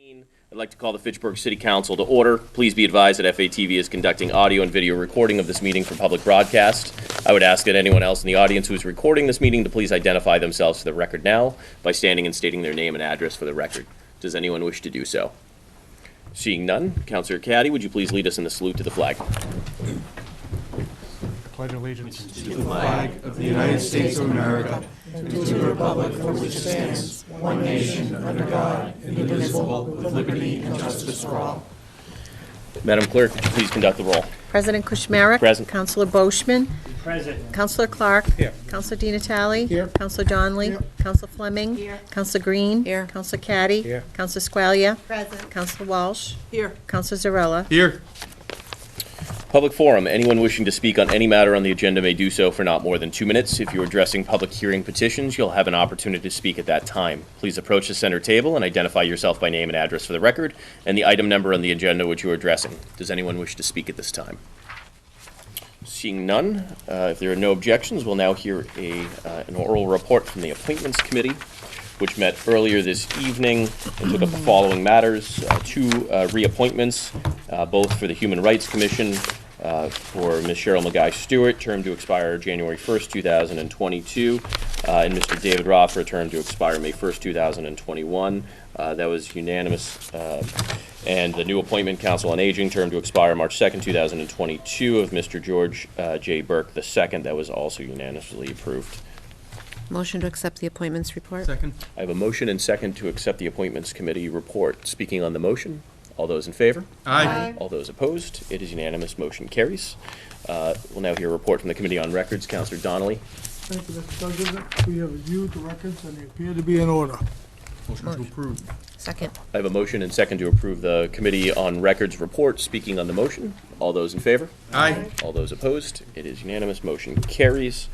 I'd like to call the Fitchburg City Council to order. Please be advised that FATV is conducting audio and video recording of this meeting for public broadcast. I would ask that anyone else in the audience who is recording this meeting to please identify themselves for the record now by standing and stating their name and address for the record. Does anyone wish to do so? Seeing none, Councilor Caddy, would you please lead us in the salute to the flag? Pledge allegiance to the flag of the United States of America and to the republic for which it stands, one nation, under God, indivisible, with liberty and justice for all. Madam Clerk, would you please conduct the roll? President Kushmarek. Present. Councilor Boschman. Present. Councilor Clark. Here. Councilor Di Natale. Here. Councilor Donnelly. Here. Councilor Fleming. Here. Councilor Green. Here. Councilor Caddy. Here. Councilor Squalia. Present. Councilor Walsh. Here. Councilor Zarella. Here. Public forum. Anyone wishing to speak on any matter on the agenda may do so for not more than 2 minutes. If you're addressing public hearing petitions, you'll have an opportunity to speak at that time. Please approach the center table and identify yourself by name and address for the record, and the item number on the agenda which you're addressing. Does anyone wish to speak at this time? Seeing none, if there are no objections, we'll now hear an oral report from the Appointments Committee, which met earlier this evening and took up the following matters. Two reappointments, both for the Human Rights Commission, for Ms. Cheryl McGuy-Stewart, term to expire January 1st, 2022, and Mr. David Roth for a term to expire May 1st, 2021. That was unanimous. And the new appointment, Council on Aging, term to expire March 2nd, 2022, of Mr. George J. Burke II. That was also unanimously approved. Motion to accept the appointments report. Second. I have a motion and second to accept the Appointments Committee report. Speaking on the motion, all those in favor? Aye. All those opposed? It is unanimous. Motion carries. We'll now hear a report from the Committee on Records. Councilor Donnelly. Thank you, Mr. President. We have reviewed the records and they appear to be in order. Motion to approve. Second. I have a motion and second to approve the Committee on Records report. Speaking on the motion, all those in favor? Aye. All those opposed? It is unanimous. Motion carries.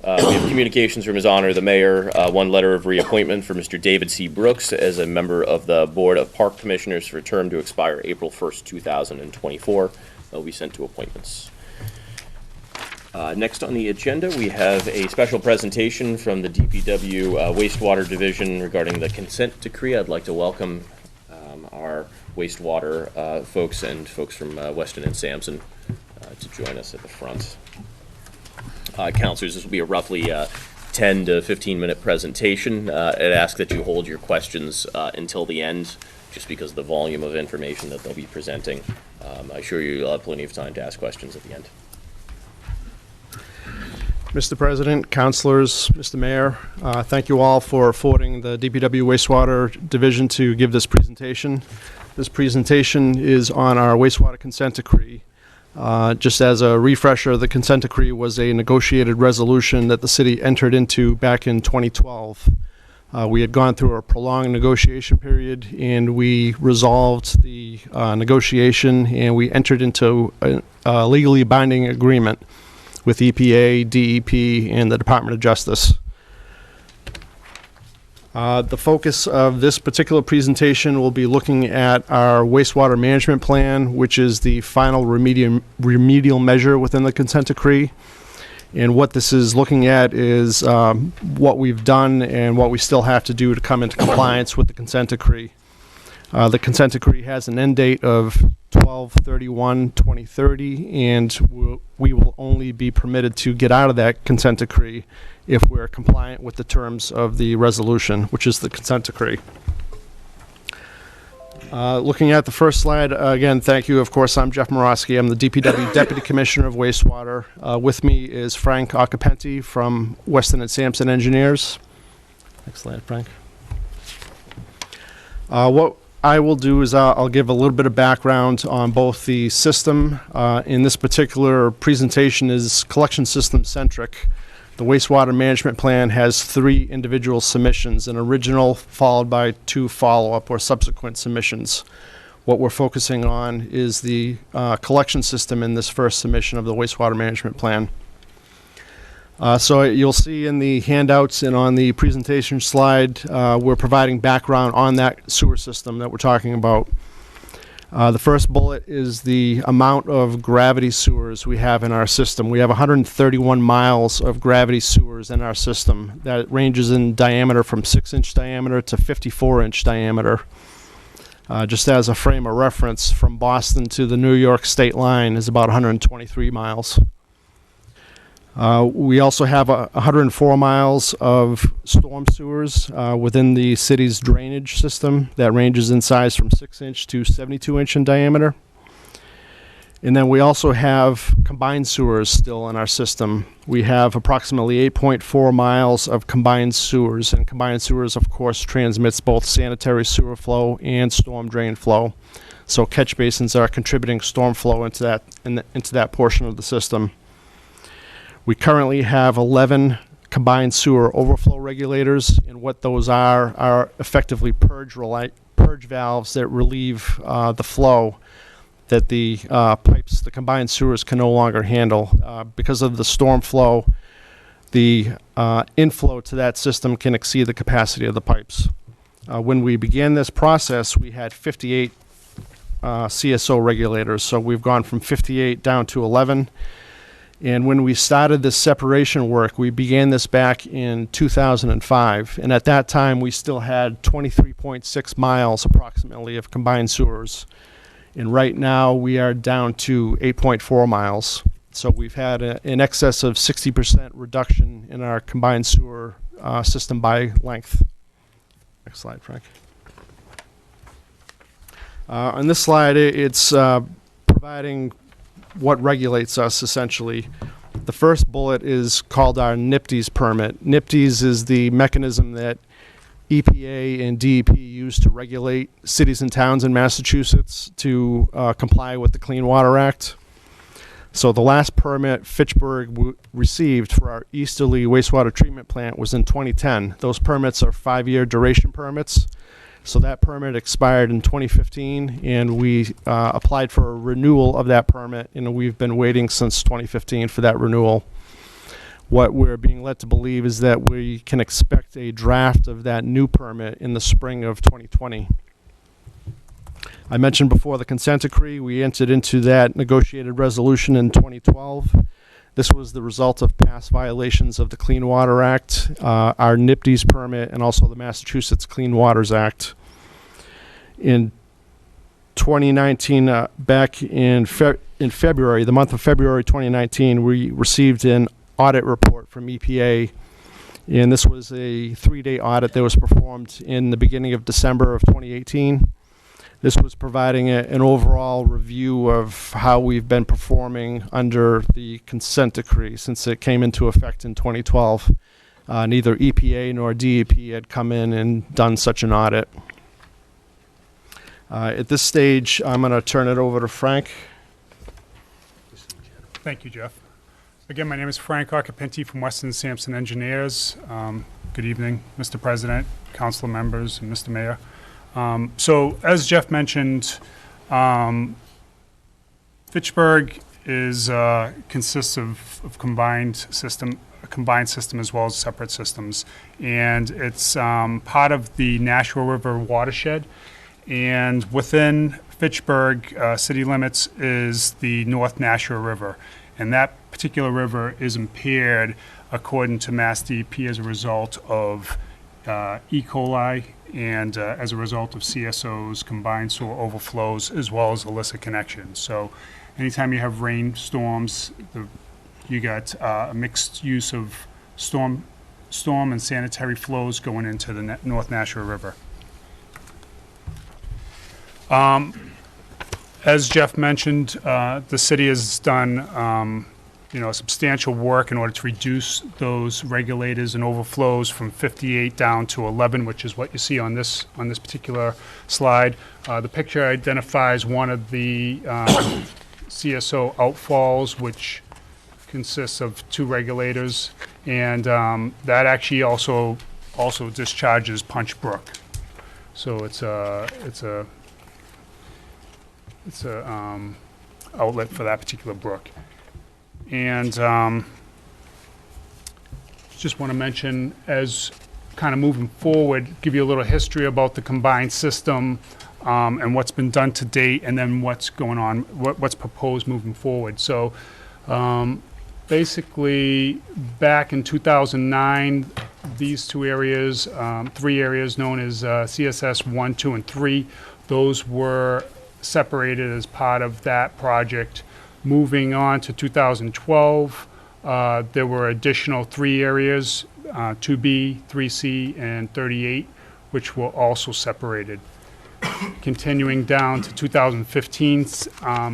We have communications from His Honor the Mayor. One letter of reappointment for Mr. David C. Brooks as a member of the Board of Park Commissioners for a term to expire April 1st, 2024. Will be sent to appointments. Next on the agenda, we have a special presentation from the DPW Wastewater Division regarding the consent decree. I'd like to welcome our wastewater folks and folks from Weston and Sampson to join us at the front. Councilors, this will be a roughly 10 to 15-minute presentation. I'd ask that you hold your questions until the end, just because of the volume of information that they'll be presenting. I assure you you'll have plenty of time to ask questions at the end. Mr. President, councilors, Mr. Mayor, thank you all for affording the DPW Wastewater Division to give this presentation. This presentation is on our wastewater consent decree. Just as a refresher, the consent decree was a negotiated resolution that the city entered into back in 2012. We had gone through a prolonged negotiation period, and we resolved the negotiation, and we entered into a legally binding agreement with EPA, DEP, and the Department of Justice. The focus of this particular presentation will be looking at our wastewater management plan, which is the final remedial measure within the consent decree. And what this is looking at is what we've done and what we still have to do to come into compliance with the consent decree. The consent decree has an end date of 12/31/2030, and we will only be permitted to get out of that consent decree if we're compliant with the terms of the resolution, which is the consent decree. Looking at the first slide, again, thank you. Of course, I'm Jeff Morosky. I'm the DPW Deputy Commissioner of Wastewater. With me is Frank Occupenti from Weston and Sampson Engineers. Next slide, Frank. What I will do is I'll give a little bit of background on both the system. In this particular presentation is collection system centric. The wastewater management plan has 3 individual submissions, an original followed by 2 follow-up or subsequent submissions. What we're focusing on is the collection system in this first submission of the wastewater management plan. So you'll see in the handouts and on the presentation slide, we're providing background on that sewer system that we're talking about. The first bullet is the amount of gravity sewers we have in our system. We have 131 miles of gravity sewers in our system. That ranges in diameter from 6-inch diameter to 54-inch diameter. Just as a frame of reference, from Boston to the New York state line is about 123 miles. We also have 104 miles of storm sewers within the city's drainage system that ranges in size from 6-inch to 72-inch in diameter. And then we also have combined sewers still in our system. We have approximately 8.4 miles of combined sewers, and combined sewers, of course, transmits both sanitary sewer flow and storm drain flow. So catch basins are contributing storm flow into that portion of the system. We currently have 11 combined sewer overflow regulators, and what those are effectively purge valves that relieve the flow that the pipes, the combined sewers, can no longer handle. Because of the storm flow, the inflow to that system can exceed the capacity of the pipes. When we began this process, we had 58 CSO regulators, so we've gone from 58 down to 11. And when we started this separation work, we began this back in 2005, and at that time we still had 23.6 miles approximately of combined sewers. And right now we are down to 8.4 miles. So we've had in excess of 60% reduction in our combined sewer system by length. Next slide, Frank. On this slide, it's providing what regulates us, essentially. The first bullet is called our NPDES permit. NPDES is the mechanism that EPA and DEP use to regulate cities and towns in Massachusetts to comply with the Clean Water Act. So the last permit Fitchburg received for our Easterly wastewater treatment plant was in 2010. Those permits are 5-year duration permits. So that permit expired in 2015, and we applied for a renewal of that permit, and we've been waiting since 2015 for that renewal. What we're being led to believe is that we can expect a draft of that new permit in the spring of 2020. I mentioned before the consent decree. We entered into that negotiated resolution in 2012. This was the result of past violations of the Clean Water Act, our NPDES permit, and also the Massachusetts Clean Waters Act. In 2019, back in February, the month of February 2019, we received an audit report from EPA, and this was a 3-day audit that was performed in the beginning of December of 2018. This was providing an overall review of how we've been performing under the consent decree since it came into effect in 2012. Neither EPA nor DEP had come in and done such an audit. At this stage, I'm going to turn it over to Frank. Thank you, Jeff. Again, my name is Frank Occhipinti from Weston Sampson Engineers. Good evening, Mr. President, council members, and Mr. Mayor. So, as Jeff mentioned, Fitchburg consists of a combined system as well as separate systems, and it's part of the Nashua River watershed. And within Fitchburg city limits is the North Nashua River, and that particular river is impaired according to Mass DEP as a result of E. coli and as a result of CSOs, combined sewer overflows, as well as illicit connections. So anytime you have rainstorms, you got a mixed use of storm and sanitary flows going into the North Nashua River. As Jeff mentioned, the city has done substantial work in order to reduce those regulators and overflows from 58 down to 11, which is what you see on this particular slide. The picture identifies one of the CSO outfalls, which consists of 2 regulators, and that actually also discharges Punch Brook. So it's a outlet for that particular brook. And just want to mention, as kind of moving forward, give you a little history about the combined system and what's been done to date, and then what's going on, what's proposed moving forward. So basically, back in 2009, these 2 areas, 3 areas known as CSS 1, 2, and 3, Those were separated as part of that project. Moving on to 2012, there were additional 3 areas, 2B, 3C, and 38, which were also separated. Continuing down to 2015's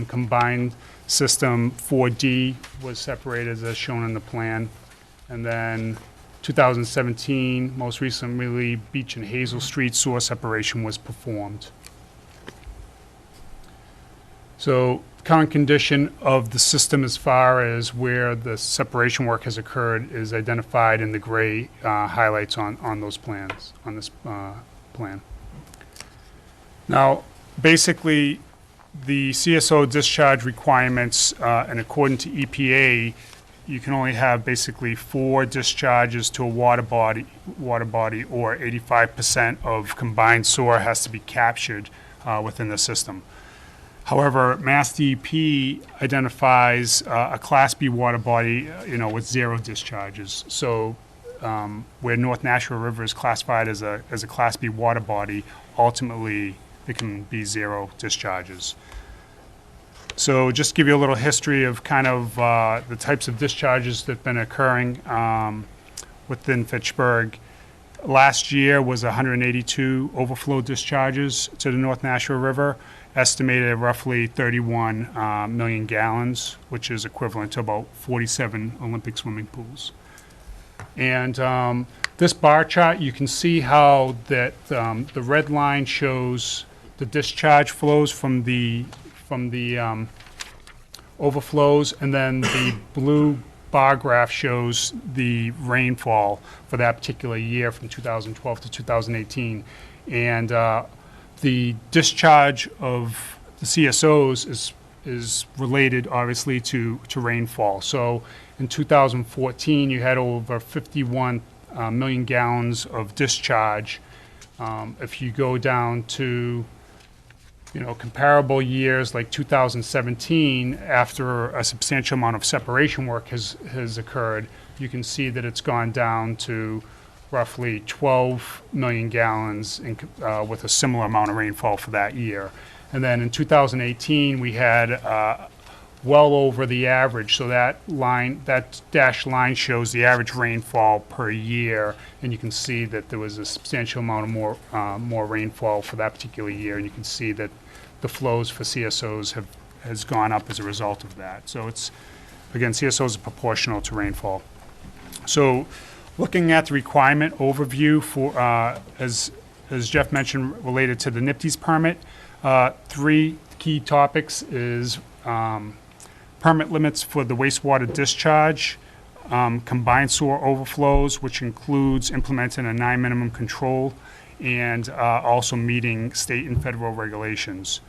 combined system 4D was separated as shown in the plan. And then 2017, most recently, Beach and Hazel Street sewer separation was performed. So current condition of the system as far as where the separation work has occurred is identified in the gray highlights on those plans, on this plan. Now, basically, the CSO discharge requirements, and according to EPA, you can only have basically 4 discharges to a water body, or 85% of combined sewer has to be captured within the system. However, Mass DEP identifies a Class B water body, with 0 discharges. So, where North Nashua River is classified as a Class B water body, ultimately it can be 0 discharges. So, just to give you a little history of kind of the types of discharges that have been occurring within Fitchburg. Last year was 182 overflow discharges to the North Nashua River, estimated at roughly 31 million gallons, which is equivalent to about 47 Olympic swimming pools. And this bar chart, you can see how that the red line shows the discharge flows from the overflows, and then the blue bar graph shows the rainfall for that particular year from 2012 to 2018. And the discharge of the CSOs is related, obviously, to rainfall. So in 2014, you had over 51 million gallons of discharge. If you go down to comparable years like 2017, after a substantial amount of separation work has occurred, you can see that it's gone down to roughly 12 million gallons with a similar amount of rainfall for that year. And then in 2018, we had well over the average. So that dashed line shows the average rainfall per year, and you can see that there was a substantial amount of more rainfall for that particular year, and you can see that the flows for CSOs has gone up as a result of that. So it's, again, CSOs are proportional to rainfall. So looking at the requirement overview for, as Jeff mentioned, related to the NIPDES permit, 3 key topics is permit limits for the wastewater discharge, combined sewer overflows, which includes implementing a 9 minimum control, and also meeting state and federal regulations.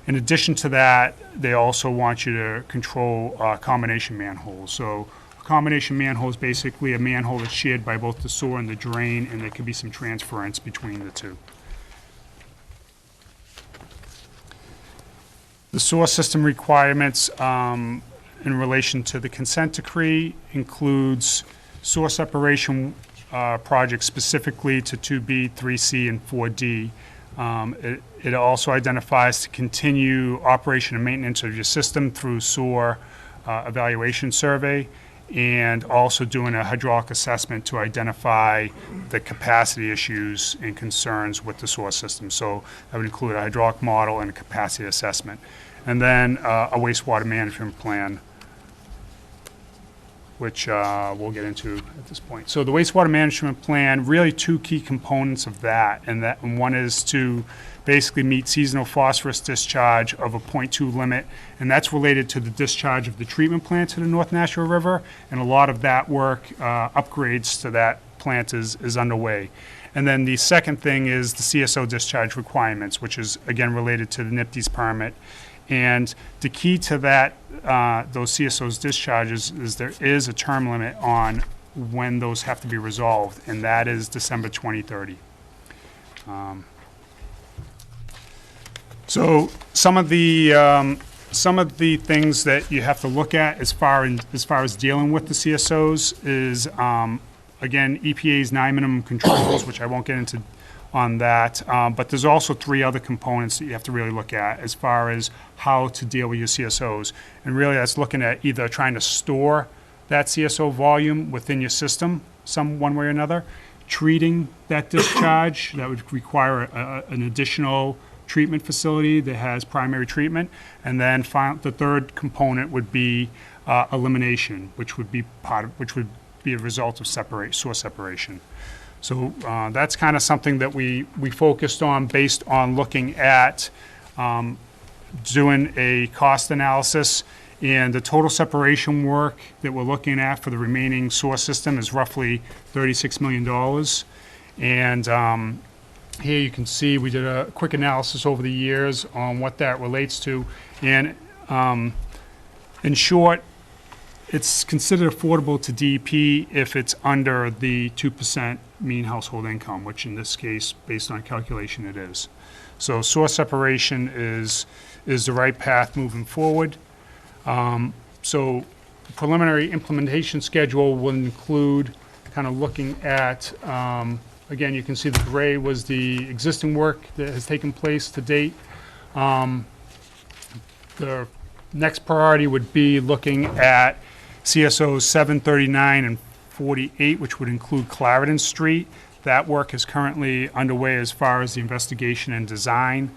In addition to that, they also want you to control combination manholes. So a combination manhole is basically a manhole that's shared by both the sewer and the drain, and there could be some transference between the two. The sewer system requirements in relation to the consent decree includes sewer separation projects specifically to 2B, 3C, and 4D. It also identifies to continue operation and maintenance of your system through sewer evaluation survey, and also doing a hydraulic assessment to identify the capacity issues and concerns with the sewer system. So that would include a hydraulic model and a capacity assessment. And then a wastewater management plan, which we'll get into at this point. So the wastewater management plan, really 2 key components of that, and one is to basically meet seasonal phosphorus discharge of a 0.2 limit, and that's related to the discharge of the treatment plant to the North Nashua River, and a lot of that work, upgrades to that plant is underway. And then the second thing is the CSO discharge requirements, which is, again, related to the NIPDES permit. And the key to that, those CSOs discharges, is there is a term limit on when those have to be resolved, and that is December 2030. So some of the things that you have to look at as far as dealing with the CSOs is, again, EPA's 9 minimum controls, which I won't get into on that. But there's also three other components that you have to really look at as far as how to deal with your CSOs. And really, that's looking at either trying to store that CSO volume within your system, one way or another, treating that discharge, that would require an additional treatment facility that has primary treatment, and then the third component would be elimination, which would be a result of source separation. So that's kind of something that we focused on based on looking at doing a cost analysis, and the total separation work that we're looking at for the remaining source system is roughly $36 million. And here you can see we did a quick analysis over the years on what that relates to. And in short, it's considered affordable to DEP if it's under the 2% mean household income, which in this case, based on calculation, it is. So source separation is the right path moving forward. So preliminary implementation schedule will include kind of looking at, again, you can see the gray was the existing work that has taken place to date. The next priority would be looking at CSOs 739 and 48, which would include Clarendon Street. That work is currently underway as far as the investigation and design.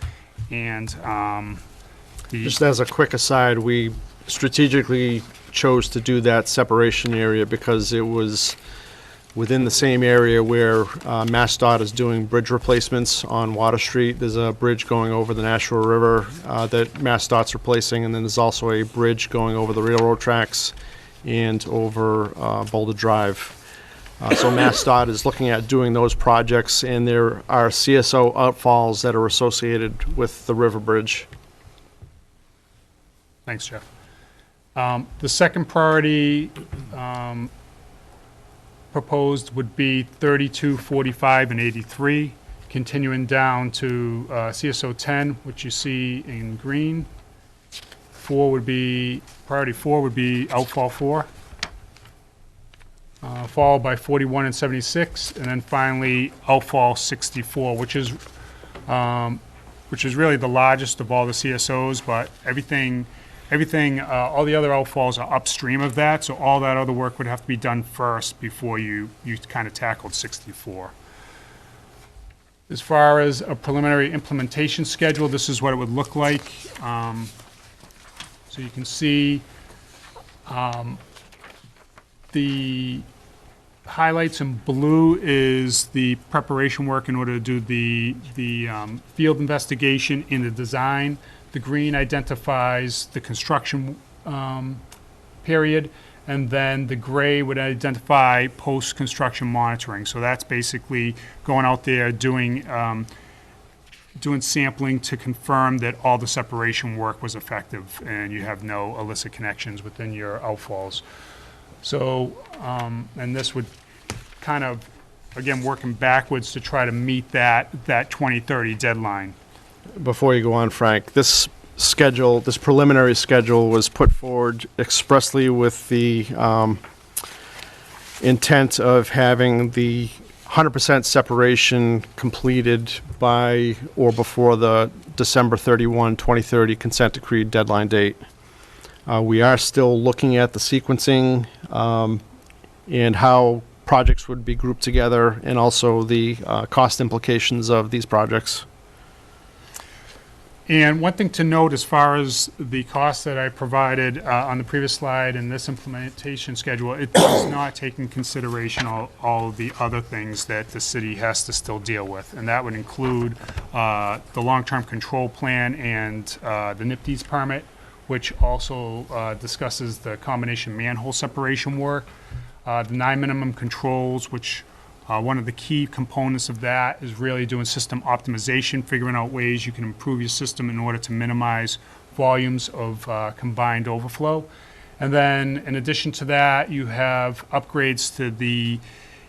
And Just as a quick aside, we strategically chose to do that separation area because it was within the same area where MassDOT is doing bridge replacements on Water Street. There's a bridge going over the Nashua River that MassDOT's replacing, and then there's also a bridge going over the railroad tracks and over Boulder Drive. So MassDOT is looking at doing those projects, and there are CSO outfalls that are associated with the river bridge. Thanks, Jeff. The second priority proposed would be 32, 45, and 83, continuing down to CSO 10, which you see in green. Priority 4 would be outfall 4, followed by 41 and 76, and then finally outfall 64, which is really the largest of all the CSOs, but everything, all the other outfalls are upstream of that, so all that other work would have to be done first before you kind of tackled 64. As far as a preliminary implementation schedule, this is what it would look like. So you can see the highlights in blue is the preparation work in order to do the field investigation in the design. The green identifies the construction period, and then the gray would identify post-construction monitoring. So that's basically going out there doing sampling to confirm that all the separation work was effective and you have no illicit connections within your outfalls. So, and this would kind of, again, working backwards to try to meet that 2030 deadline. Before you go on, Frank, this preliminary schedule was put forward expressly with the intent of having the 100% separation completed by or before the December 31, 2030 consent decree deadline date. We are still looking at the sequencing and how projects would be grouped together, and also the cost implications of these projects. And one thing to note as far as the costs that I provided on the previous slide and this implementation schedule, it does not take in consideration all of the other things that the city has to still deal with. And that would include the long-term control plan and the NIPDES permit, which also discusses the combination manhole separation work, the 9 minimum controls, which one of the key components of that is really doing system optimization, figuring out ways you can improve your system in order to minimize volumes of combined overflow. And then in addition to that, you have upgrades to the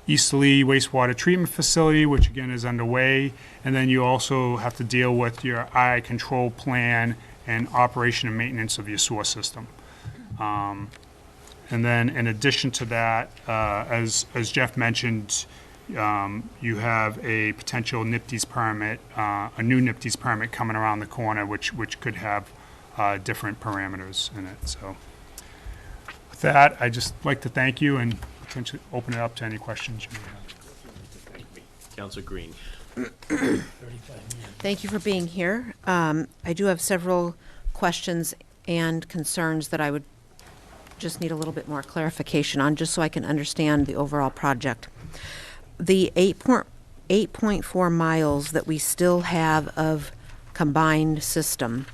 Easterly wastewater treatment facility, which again is underway. And then you also have to deal with your eye control plan and operation and maintenance of your sewer system. And then in addition to that, as Jeff mentioned, You have a potential NIPD's permit, a new NIPD's permit coming around the corner, which could have different parameters in it. So with that, I'd just like to thank you and potentially open it up to any questions you may have. Councilor Green. Thank you for being here. I do have several questions and concerns that I would just need a little bit more clarification on, just so I can understand the overall project. The 8.4 miles that we still have of combined system,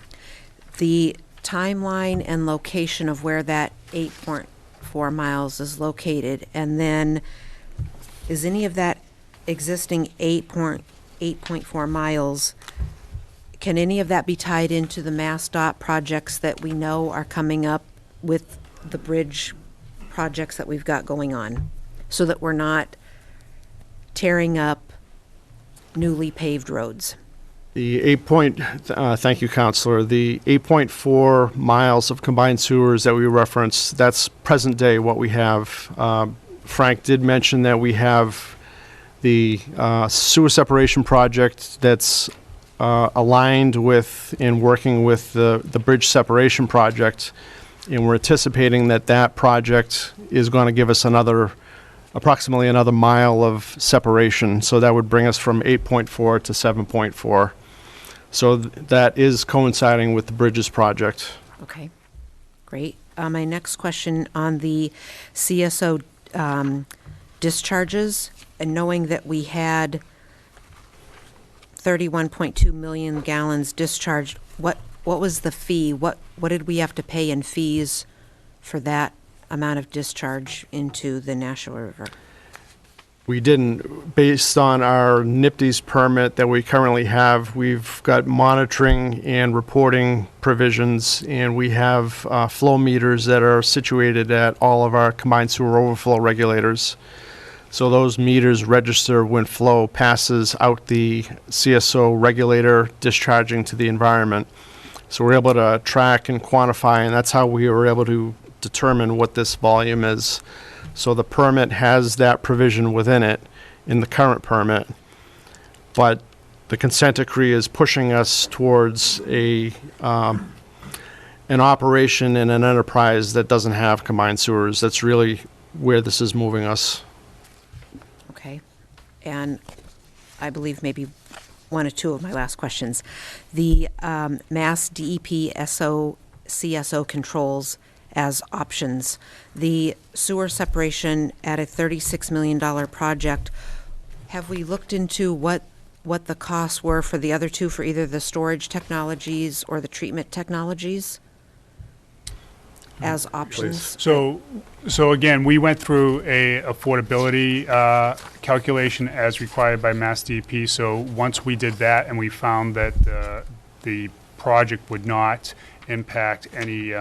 the timeline and location of where that 8.4 miles is located, and then is any of that existing 8.4 miles, can any of that be tied into the MassDOT projects that we know are coming up with the bridge projects that we've got going on, so that we're not tearing up newly paved roads? Thank you, Counselor. The 8.4 miles of combined sewers that we referenced, that's present day what we have. Frank did mention that we have the sewer separation project that's aligned with and working with the bridge separation project, and we're anticipating that that project is going to give us approximately another mile of separation. So that would bring us from 8.4 to 7.4. So that is coinciding with the bridges project. Okay, great. My next question on the CSO discharges, and knowing that we had 31.2 million gallons discharged, what was the fee? What did we have to pay in fees for that amount of discharge into the Nashua River? We didn't. Based on our NIPD's permit that we currently have, we've got monitoring and reporting provisions, and we have flow meters that are situated at all of our combined sewer overflow regulators. So those meters register when flow passes out the CSO regulator, discharging to the environment. So we're able to track and quantify, and that's how we were able to determine what this volume is. So the permit has that provision within it in the current permit, but the consent decree is pushing us towards an operation and an enterprise that doesn't have combined sewers. That's really where this is moving us. Okay, and I believe maybe one or two of my last questions. The Mass DEP CSO controls as options. The sewer separation at a $36 million project, have we looked into what the costs were for the other two, for either the storage technologies or the treatment technologies as options? So again, we went through a affordability calculation as required by Mass DEP. So once we did that and we found that the project would not impact any,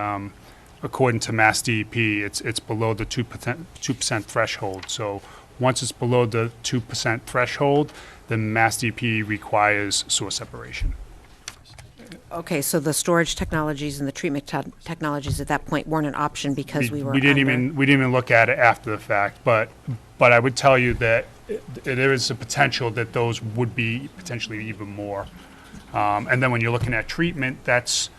according to Mass DEP, it's below the 2% threshold. So once it's below the 2% threshold, then Mass DEP requires sewer separation. Okay, so the storage technologies and the treatment technologies at that point weren't an option because we were we didn't under. even look at it after the fact, but I would tell you that there is a potential that those would be potentially even more. And then when you're looking at treatment, it's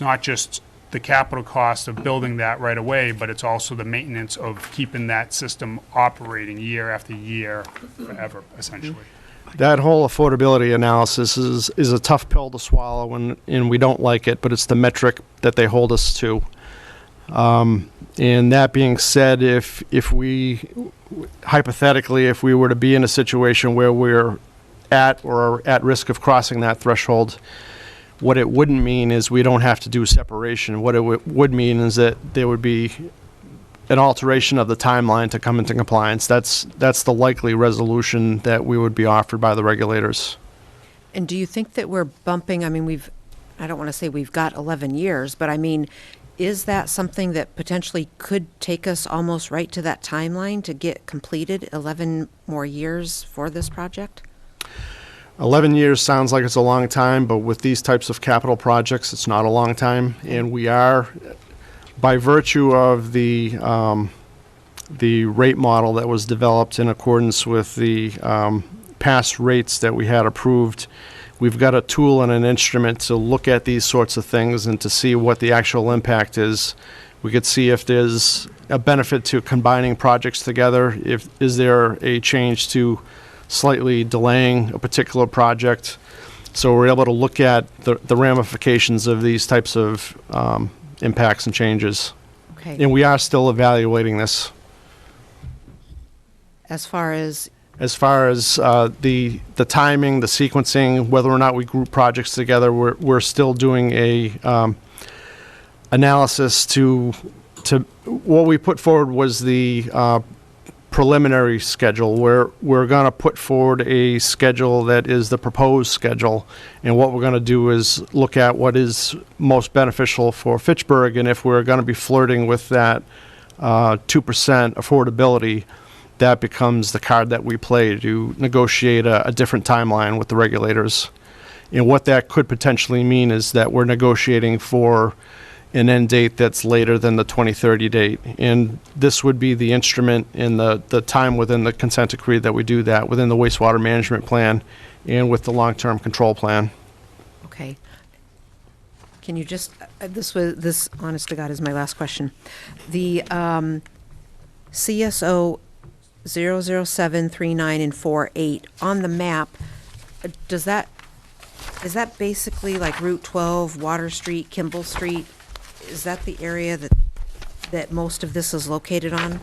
not just the capital cost of building that right away, but it's also the maintenance of keeping that system operating year after year, forever, essentially. That whole affordability analysis is a tough pill to swallow, and we don't like it, but it's the metric that they hold us to. And that being said, if we, hypothetically, if we were to be in a situation where we're at or at risk of crossing that threshold, what it wouldn't mean is we don't have to do separation. What it would mean is that there would be an alteration of the timeline to come into compliance. That's the likely resolution that we would be offered by the regulators. And do you think that we're bumping, I mean, I don't want to say we've got 11 years, but I mean, is that something that potentially could take us almost right to that timeline to get completed, 11 more years for this project? 11 years sounds like it's a long time, but with these types of capital projects, it's not a long time. And we are, by virtue of the the rate model that was developed in accordance with the past rates that we had approved. We've got a tool and an instrument to look at these sorts of things and to see what the actual impact is. We could see if there's a benefit to combining projects together, is there a change to slightly delaying a particular project. So we're able to look at the ramifications of these types of impacts and changes. Okay. And we are still evaluating this. As far as, The timing, the sequencing, whether or not we group projects together, we're still doing a analysis to what we put forward was the preliminary schedule. We're going to put forward a schedule that is the proposed schedule, and what we're going to do is look at what is most beneficial for Fitchburg, and if we're going to be flirting with that 2% affordability, that becomes the card that we play to negotiate a different timeline with the regulators. And what that could potentially mean is that we're negotiating for an end date that's later than the 2030 date. And this would be the instrument in the time within the consent decree that we do that, within the wastewater management plan and with the long-term control plan. okay. Can you just, this honest to God is my last question. The CSO 00739 and 48 on the map, is that basically like Route 12, Water Street, Kimball Street? Is that the area that most of this is located on?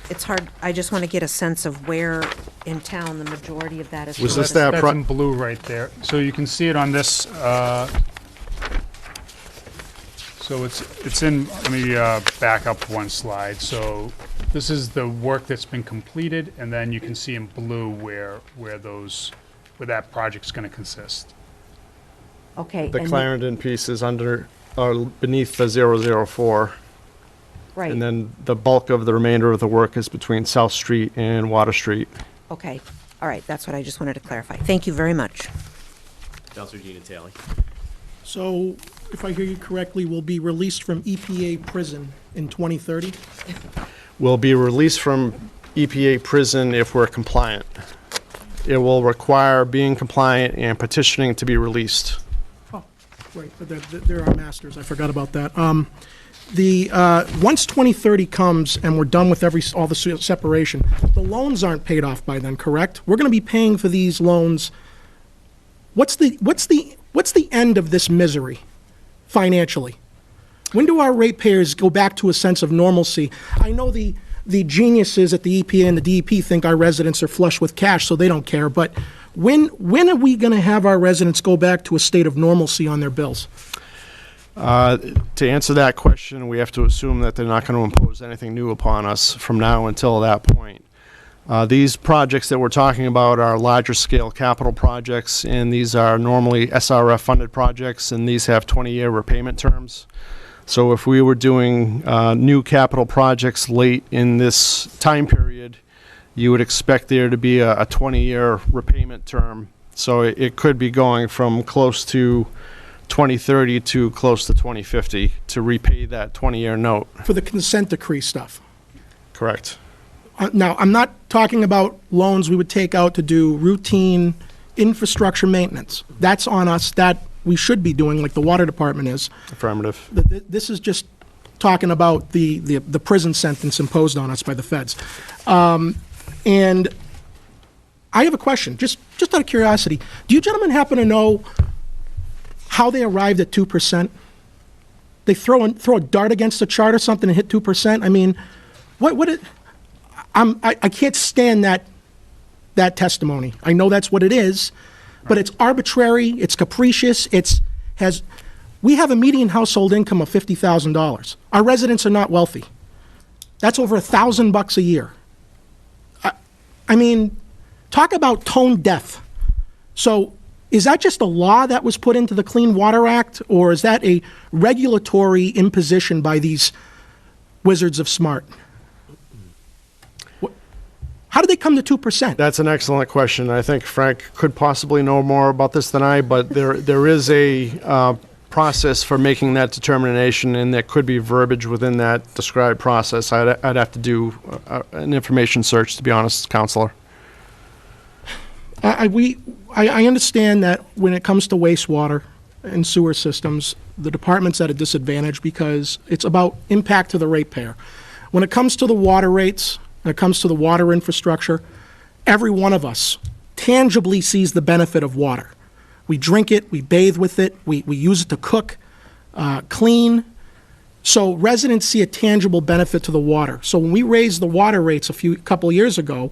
It's hard, I just want to get a sense of where in town the majority of that is. Was this focused. that That's in blue right there. So you can see it on this, so it's in, let me back up one slide. So this is the work that's been completed, and then you can see in blue where that project's going to consist. Okay. The and Clarendon piece is under, or beneath the 004. Right, And then the bulk of the remainder of the work is between South Street and Water Street. okay. All right, that's what I just wanted to clarify. Thank you very much. Counselor Gina Talley. So, if I hear you correctly, will be released from EPA prison in 2030? Will be released from EPA prison if we're compliant. It will require being compliant and petitioning to be released. Oh, right, but there are masters, I forgot about that. Once 2030 comes and we're done with all the separation, the loans aren't paid off by then, correct? We're gonna be paying for these loans. What's the end of this misery financially? When do our ratepayers go back to a sense of normalcy? I know the geniuses at the EPA and the DEP think our residents are flush with cash, so they don't care, but when are we gonna have our residents go back to a state of normalcy on their bills? To answer that question, we have to assume that they're not going to impose anything new upon us from now until that point. These projects that we're talking about are larger scale capital projects, and these are normally SRF-funded projects, and these have 20-year repayment terms. So if we were doing new capital projects late in this time period, you would expect there to be a 20-year repayment term. So it could be going from close to 2030 to close to 2050 to repay that 20-year note. For the consent decree stuff. Correct. Now, I'm not talking about loans we would take out to do routine infrastructure maintenance. That's on us, that we should be doing, like the water department is. Affirmative. This is just talking about the prison sentence imposed on us by the feds. And I have a question, just out of curiosity. Do you gentlemen happen to know how they arrived at 2%? They throw a dart against a chart or something and hit 2%? I mean, I can't stand that testimony. I know that's what it is, but it's arbitrary, it's capricious, we have a median household income of $50,000. Our residents are not wealthy. That's over $1,000 a year. I mean, talk about tone deaf. So, is that just a law that was put into the Clean Water Act, or is that a regulatory imposition by these wizards of smart? How did they come to 2%? That's an excellent question. I think Frank could possibly know more about this than I, but there is a process for making that determination, and there could be verbiage within that described process. I'd have to do an information search, to be honest, Counselor. I understand that when it comes to wastewater and sewer systems, the department's at a disadvantage because it's about impact to the ratepayer. When it comes to the water rates, when it comes to the water infrastructure, every one of us tangibly sees the benefit of water. We drink it, we bathe with it, we use it to cook, clean. So residents see a tangible benefit to the water. So when we raised the water rates a couple years ago,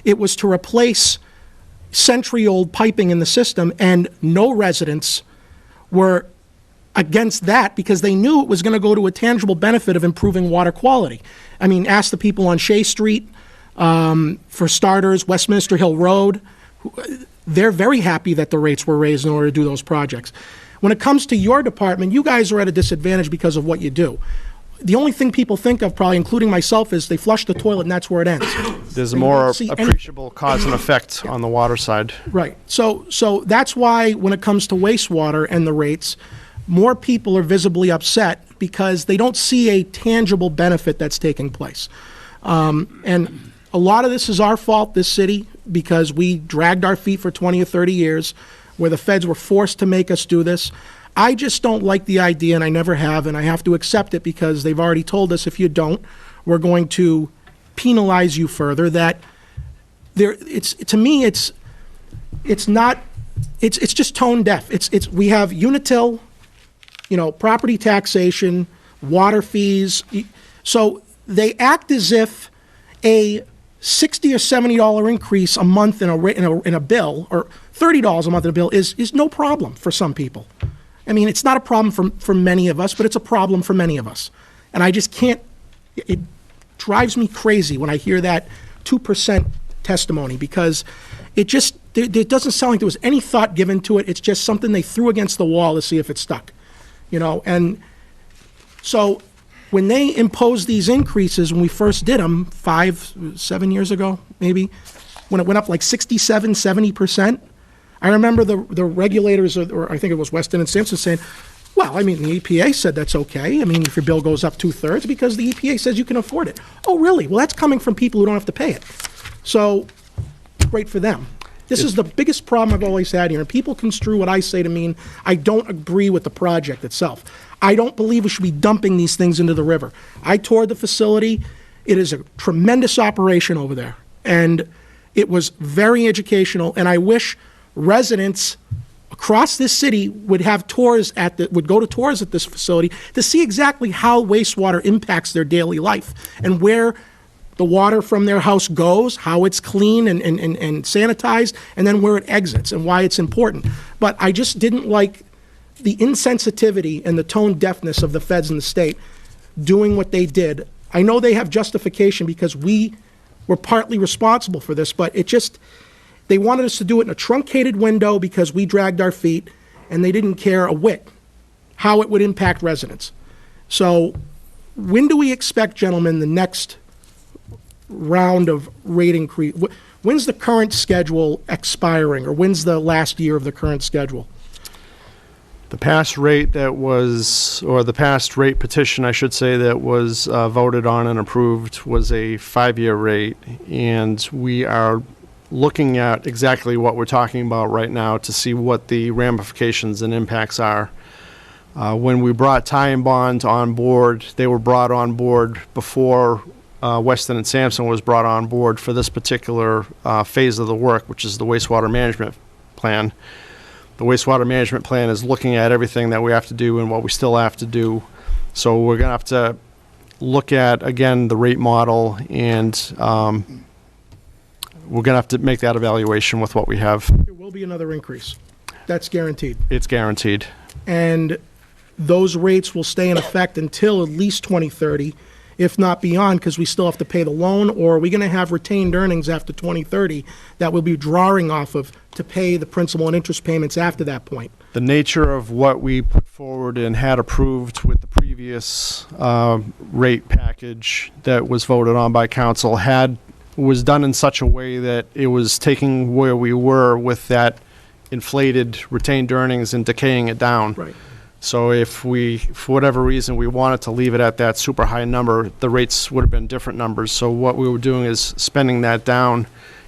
it was to replace century-old piping in the system, and no residents were against that because they knew it was going to go to a tangible benefit of improving water quality. I mean, ask the people on Shea Street, for starters, Westminster Hill Road. They're very happy that the rates were raised in order to do those projects. When it comes to your department, you guys are at a disadvantage because of what you do. The only thing people think of, probably including myself, is they flush the toilet and that's where it ends. There's a And you more don't see any- appreciable cause and effect on the water side. Right. So that's why when it comes to wastewater and the rates, more people are visibly upset because they don't see a tangible benefit that's taking place. And a lot of this is our fault, this city, because we dragged our feet for 20 or 30 years, where the feds were forced to make us do this. I just don't like the idea, and I never have, and I have to accept it because they've already told us if you don't, we're going to penalize you further. That there, to me, it's just tone deaf. We have Unitil, property taxation, water fees. So they act as if a $60 or $70 increase a month in a bill, or $30 a month in a bill is no problem for some people. I mean, it's not a problem for many of us, but it's a problem for many of us. And I just can't, it drives me crazy when I hear that 2% testimony, because it doesn't sound like there was any thought given to it. It's just something they threw against the wall to see if it stuck, and so when they imposed these increases, when we first did them 5-7 years ago, maybe, when it went up like 67, 70%, I remember the regulators, or I think it was Weston and Sampson, saying, well, I mean, the EPA said that's okay. I mean, if your bill goes up 2/3, because the EPA says you can afford it. Oh, really? Well, that's coming from people who don't have to pay it. So, great for them. This is the biggest problem I've always had here, and people construe what I say to mean I don't agree with the project itself. I don't believe we should be dumping these things into the river. I toured the facility. It is a tremendous operation over there, and it was very educational, and I wish residents across this city would have tours would go to tours at this facility to see exactly how wastewater impacts their daily life and where the water from their house goes, how it's clean and sanitized, and then where it exits and why it's important. But I just didn't like the insensitivity and the tone deafness of the feds in the state doing what they did. I know they have justification because we were partly responsible for this, but they wanted us to do it in a truncated window because we dragged our feet, and they didn't care a whit how it would impact residents. So when do we expect, gentlemen, the next round of rate increase? When's the current schedule expiring, or when's the last year of the current schedule? The past rate the past rate petition, I should say, that was voted on and approved was a 5-year rate, and we are looking at exactly what we're talking about right now to see what the ramifications and impacts are. When we brought Ty and Bond on board, they were brought on board before Weston and Sampson was brought on board for this particular phase of the work, which is the wastewater management plan. The wastewater management plan is looking at everything that we have to do and what we still have to do. So we're going to have to look at, again, the rate model, and we're going to have to make that evaluation with what we have. There will be another increase. That's guaranteed. It's guaranteed. And those rates will stay in effect until at least 2030, if not beyond, because we still have to pay the loan, or are we going to have retained earnings after 2030 that we'll be drawing off of to pay the principal and interest payments after that point? The nature of what we put forward and had approved with the previous rate package that was voted on by council was done in such a way that it was taking where we were with that inflated retained earnings and decaying it down. Right. So if we, for whatever reason, we wanted to leave it at that super high number, the rates would have been different numbers. So what we were doing is spending that down,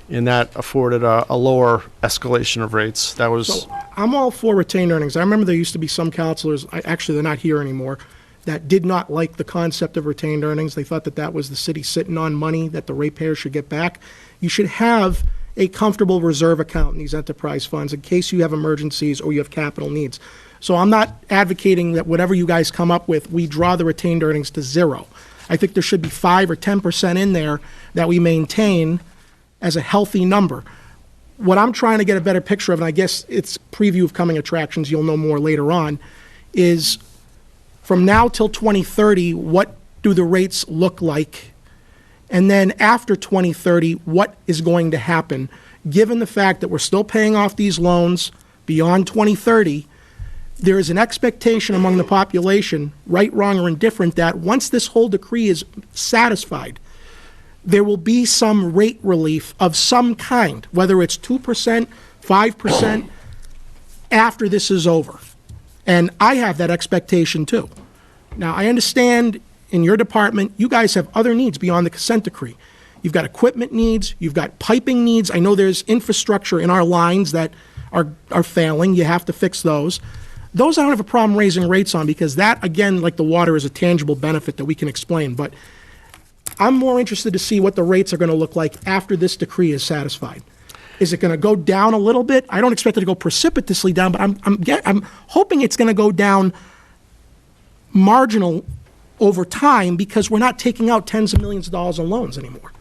and that afforded a lower escalation of rates. That was, So I'm all for retained earnings. I remember there used to be some counselors, actually, they're not here anymore, that did not like the concept of retained earnings. They thought that that was the city sitting on money that the ratepayers should get back. You should have a comfortable reserve account in these enterprise funds in case you have emergencies or you have capital needs. So I'm not advocating that whatever you guys come up with, we draw the retained earnings to zero. I think there should be 5 or 10% in there that we maintain as a healthy number. What I'm trying to get a better picture of, and I guess it's preview of coming attractions, you'll know more later on, is from now till 2030, what do the rates look like? And then after 2030, what is going to happen, given the fact that we're still paying off these loans beyond 2030? There is an expectation among the population, right, wrong, or indifferent, that once this whole decree is satisfied, there will be some rate relief of some kind, whether it's 2%, 5%, after this is over. And I have that expectation too. Now, I understand in your department, you guys have other needs beyond the consent decree. You've got equipment needs, you've got piping needs. I know there's infrastructure in our lines that are failing. You have to fix those. Those I don't have a problem raising rates on, because that, again, like the water, is a tangible benefit that we can explain. But I'm more interested to see what the rates are going to look like after this decree is satisfied. Is it going to go down a little bit? I don't expect it to go precipitously down, but I'm hoping it's going to go down marginal over time, because we're not taking out tens of millions of dollars in loans anymore.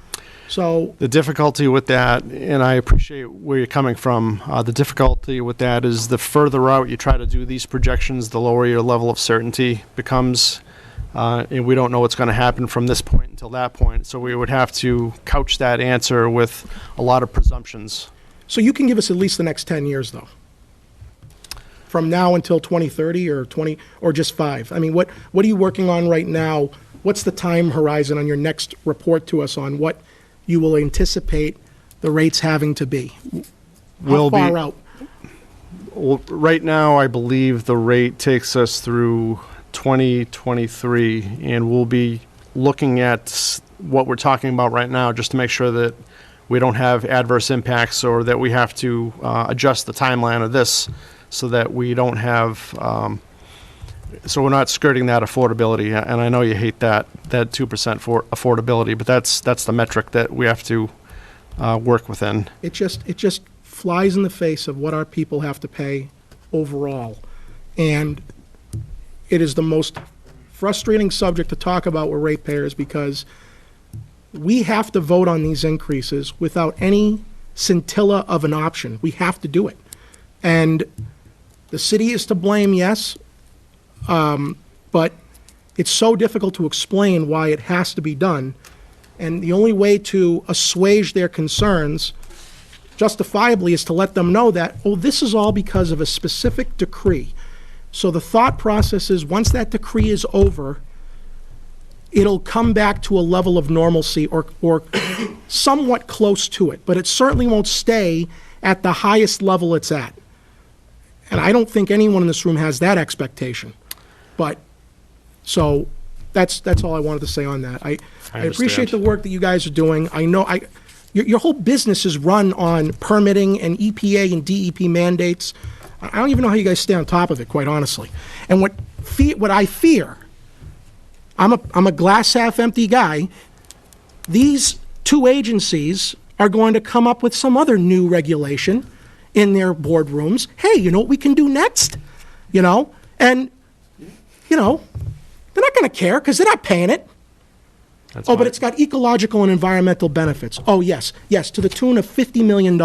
So the difficulty with that, and I appreciate where you're coming from, the difficulty with that is the further out you try to do these projections, the lower your level of certainty becomes, and we don't know what's going to happen from this point until that point. So we would have to couch that answer with a lot of presumptions. So you can give us at least the next 10 years, though? From now until 2030 or 20, or just 5? I mean, what are you working on right now? What's the time horizon on your next report to us on what you will anticipate the rates having to be? How far out? Well, right now, I believe the rate takes us through 2023, and we'll be looking at what we're talking about right now just to make sure that we don't have adverse impacts, or that we have to adjust the timeline of this so that we don't have, so we're not skirting that affordability. And I know you hate that 2% for affordability, but that's the metric that we have to work within. It just flies in the face of what our people have to pay overall. And it is the most frustrating subject to talk about with ratepayers, because we have to vote on these increases without any scintilla of an option. We have to do it. And the city is to blame, yes, but it's so difficult to explain why it has to be done. And the only way to assuage their concerns justifiably is to let them know that, oh, this is all because of a specific decree. So the thought process is, once that decree is over, it'll come back to a level of normalcy, or somewhat close to it, but it certainly won't stay at the highest level it's at. And I don't think anyone in this room has that expectation. But, so, that's all I wanted to say on that. I appreciate the work that you guys are doing. I know your whole business is run on permitting and EPA and DEP mandates. I don't even know how you guys stay on top of it, quite honestly. And what I fear, I'm a glass half empty guy, these two agencies are going to come up with some other new regulation in their boardrooms. Hey, you know what we can do next? And they're not going to care, because they're not paying it. But it's got ecological and environmental benefits. Oh, yes, to the tune of $50 million.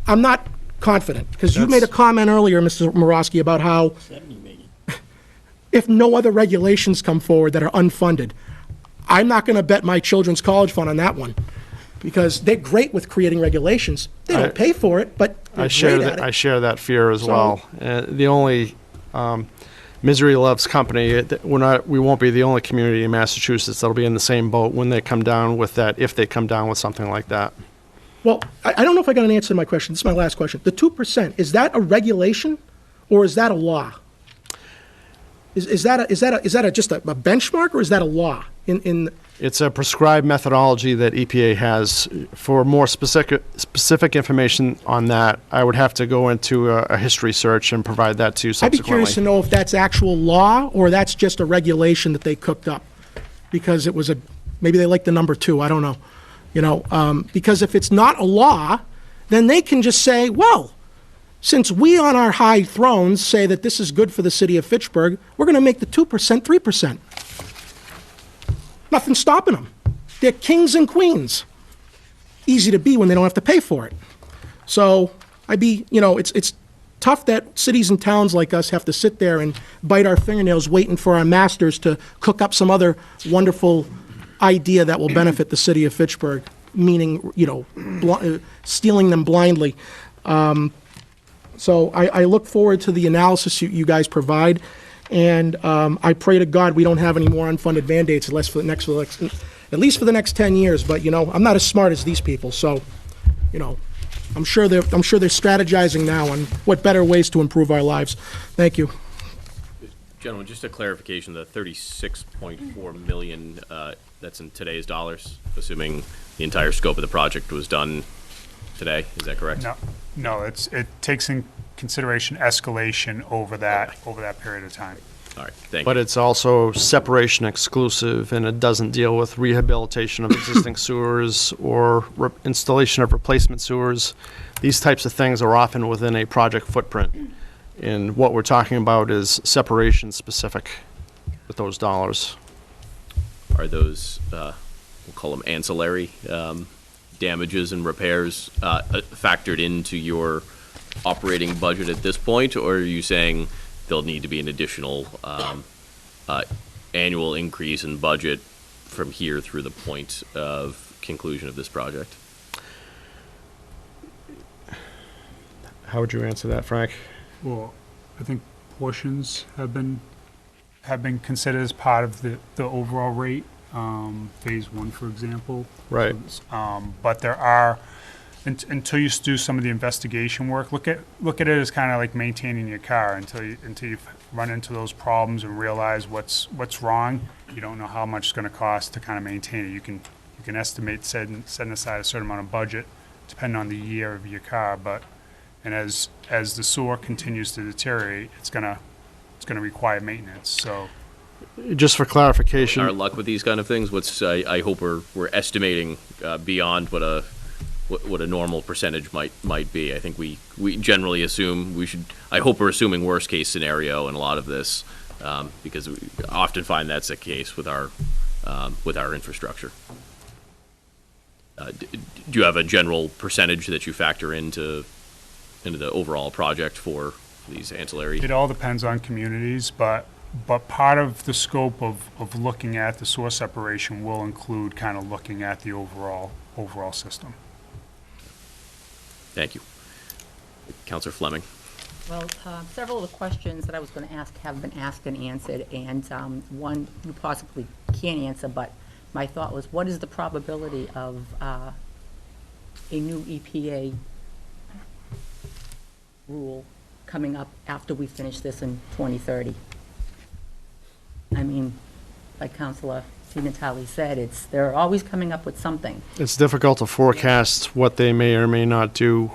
I'm not confident, because you made a comment earlier, Mr. Morosky, about how if no other regulations come forward that are unfunded, I'm not going to bet my children's college fund on that one, because they're great with creating regulations. They don't pay for it, but they're great at it. I share that fear as well. The only misery loves company. We won't be the only community in Massachusetts that'll be in the same boat when they come down with that, if they come down with something like that. Well, I don't know if I got an answer to my question. This is my last question. The 2%, is that a regulation, Or is that a law? Is that just a benchmark, or is that a law in? It's a prescribed methodology that EPA has. For more specific information on that, I would have to go into a history search and provide that to you I'd be curious to subsequently. know if that's actual law or that's just a regulation that they cooked up because it was maybe they like the number 2. I don't know. Because if it's not a law, then they can just say, well, since we on our high thrones say that this is good for the city of Fitchburg, we're going to make the 2% 3%. Nothing's stopping them. They're kings and queens. Easy to be when they don't have to pay for it. So it's tough that cities and towns like us have to sit there and bite our fingernails waiting for our masters to cook up some other wonderful idea that will benefit the city of Fitchburg, meaning, stealing them blindly. So I look forward to the analysis you guys provide, and I pray to God we don't have any more unfunded Band-Aids at least for the next 10 years. But I'm not as smart as these people, so I'm sure they're strategizing now on what better ways to improve our lives. Thank you. Gentlemen, just a clarification, the 36.4 million, that's in today's dollars, assuming the entire scope of the project was done today, is that correct? No, it takes in consideration escalation over that period of time. All right, thank But you. it's also separation exclusive, and it doesn't deal with rehabilitation of existing sewers or installation of replacement sewers. These types of things are often within a project footprint. And what we're talking about is separation specific with those dollars. Are those, we'll call them ancillary damages and repairs factored into your operating budget at this point, or are you saying there'll need to be an additional annual increase in budget from here through the point of conclusion of this project? How would you answer that, Frank? Well, I think portions have been considered as part of the overall rate, phase 1, for example. Right. But there are, until you do some of the investigation work, look at it as kind of like maintaining your car until you run into those problems and realize what's wrong. You don't know how much it's going to cost to kind of maintain it. You can estimate setting aside a certain amount of budget depending on the year of your car, and as the sewer continues to deteriorate, it's gonna require maintenance. So Just for clarification. Our luck with these kind of things, I hope we're estimating beyond what a normal percentage might be. I think we generally assume I hope we're assuming worst case scenario in a lot of this, because we often find that's the case with our infrastructure. Do you have a general percentage that you factor into the overall project for these ancillary? it all depends on communities, but part of the scope of looking at the source separation will include kind of looking at the overall system. Thank you. Councilor Fleming. Well, several of the questions that I was going to ask have been asked and answered, and one you possibly can't answer, but my thought was, what is the probability of a new EPA rule coming up after we finish this in 2030? I mean, like Councilor Natale said, they're always coming up with something. It's difficult to forecast what they may or may not do.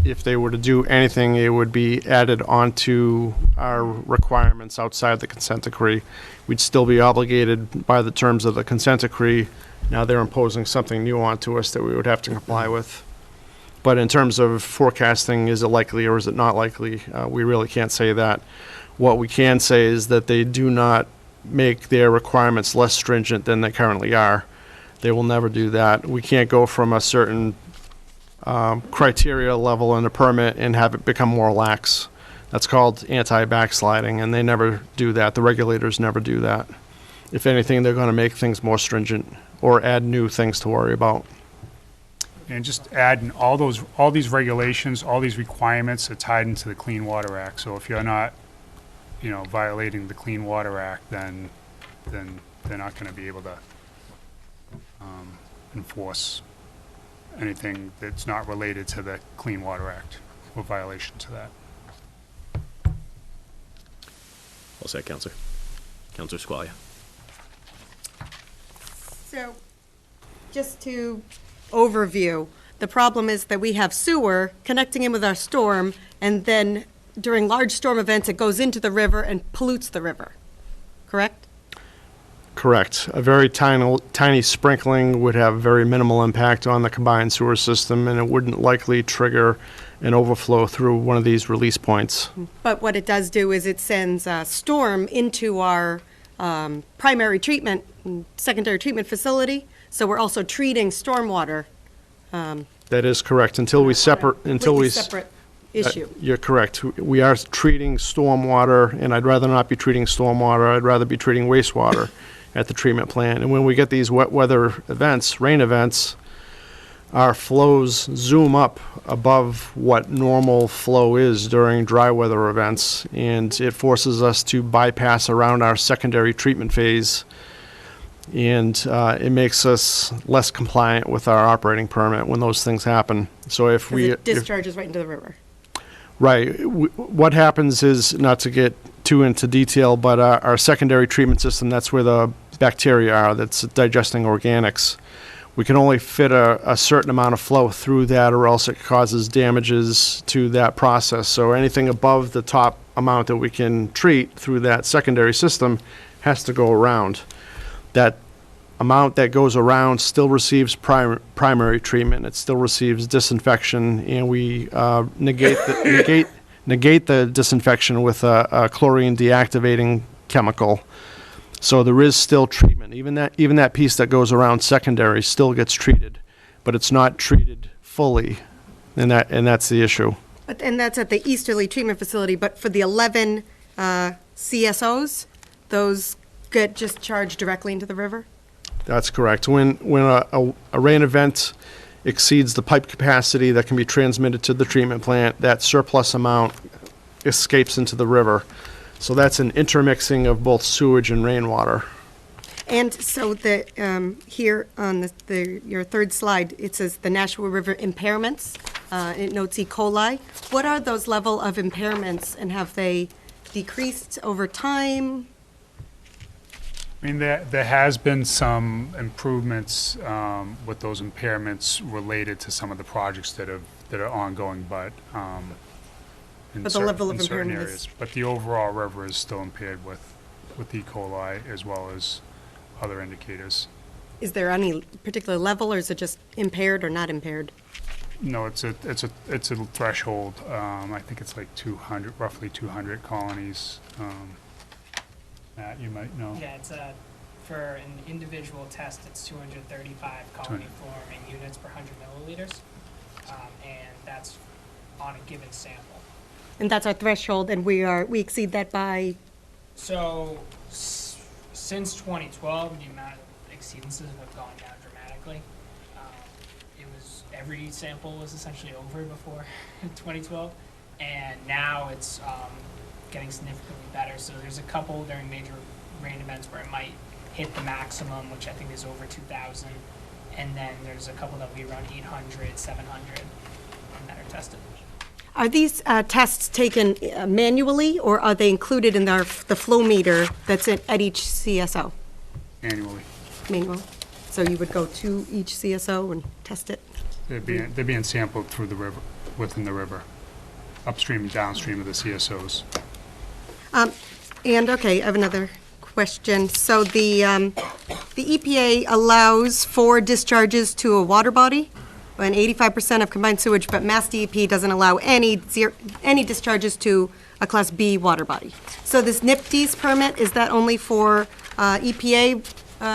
If they were to do anything, it would be added onto our requirements outside the consent decree. We'd still be obligated by the terms of the consent decree. Now they're imposing something new onto us that we would have to comply with. But in terms of forecasting, is it likely or is it not likely, we really can't say that. What we can say is that they do not make their requirements less stringent than they currently are. They will never do that. We can't go from a certain criteria level in a permit and have it become more lax. That's called anti-backsliding, and they never do that. The regulators never do that. If anything, they're going to make things more stringent or add new things to worry about. And just adding all these regulations, all these requirements are tied into the Clean Water Act. So if you're not, violating the Clean Water Act, then they're not going to be able to enforce anything that's not related to the Clean Water Act or violation to that. All set, Counselor. Counselor Squalia. So, just to overview, the problem is that we have sewer connecting in with our storm, and then during large storm events, it goes into the river and pollutes the river, correct? Correct. A very tiny sprinkling would have very minimal impact on the combined sewer system, and it wouldn't likely trigger an overflow through one of these release points. But what it does do is it sends a storm into our primary treatment, and secondary treatment facility, so we're also treating stormwater. That is correct. Until we separate, Completely separate issue. You're correct. We are treating stormwater, and I'd rather not be treating stormwater. I'd rather be treating wastewater at the treatment plant. And when we get these wet weather events, rain events, our flows zoom up above what normal flow is during dry weather events, and it forces us to bypass around our secondary treatment phase, and it makes us less compliant with our operating permit when those things happen. So if Because we... it discharges right into the river. Right. What happens is, not to get too into detail, but our secondary treatment system, that's where the bacteria are, that's digesting organics. We can only fit a certain amount of flow through that, or else it causes damages to that process. So anything above the top amount that we can treat through that secondary system has to go around. That amount that goes around still receives primary treatment. It still receives disinfection, and we negate the disinfection with a chlorine deactivating chemical. So there is still treatment. Even that piece that goes around secondary still gets treated, but it's not treated fully, and that's the issue. And that's at the Easterly Treatment Facility, but for the 11 CSOs, those get just charged directly into the river? That's correct. When a rain event exceeds the pipe capacity that can be transmitted to the treatment plant, that surplus amount escapes into the river. So that's an intermixing of both sewage and rainwater. And so here on your third slide, it says the Nashua River impairments. It notes E. coli. What are those level of impairments, and have they decreased over time? I mean, there has been some improvements with those impairments related to some of the projects that are ongoing, but in But the level of in certain impairment is- areas. But the overall river is still impaired with E. coli as well as other indicators. Is there any particular level, or is it just impaired or not impaired? No, it's a threshold. I think it's like 200, roughly 200 colonies. Matt, you might know. Yeah, it's for an individual test, it's 235 colony forming units per 100 milliliters, and that's on a given sample. And that's our threshold, and we exceed that by, So, since 2012, the amount of exceedances have gone down dramatically. Every sample was essentially over before 2012, and now it's getting significantly better. So there's a couple during major rain events where it might hit the maximum, which I think is over 2,000, and then there's a couple that will be around 800, 700 that are tested. are these tests taken manually, or are they included in the flow meter that's at each CSO? Annually. Manual? So you would go to each CSO and test it? They're being sampled through the river, within the river, upstream and downstream of the CSOs. And, okay, I have another question. So the EPA allows 4 discharges to a water body and 85% of combined sewage, but Mass DEP doesn't allow any discharges to a Class B water body. So this NIPDES permit, is that only for EPA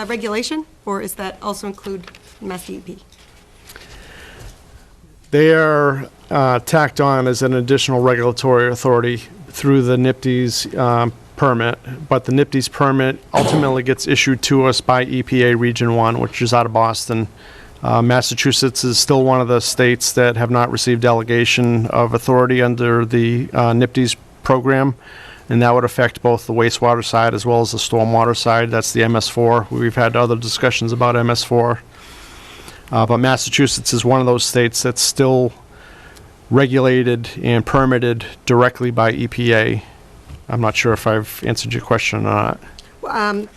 regulation, or is that also include Mass DEP? They are tacked on as an additional regulatory authority through the NIPDES permit, but the NIPDES permit ultimately gets issued to us by EPA Region 1, which is out of Boston. Massachusetts is still one of the states that have not received delegation of authority under the NIPDES program, and that would affect both the wastewater side as well as the stormwater side. That's the MS4. We've had other discussions about MS4. But Massachusetts is one of those states that's still regulated and permitted directly by EPA. I'm not sure if I've answered your question or not.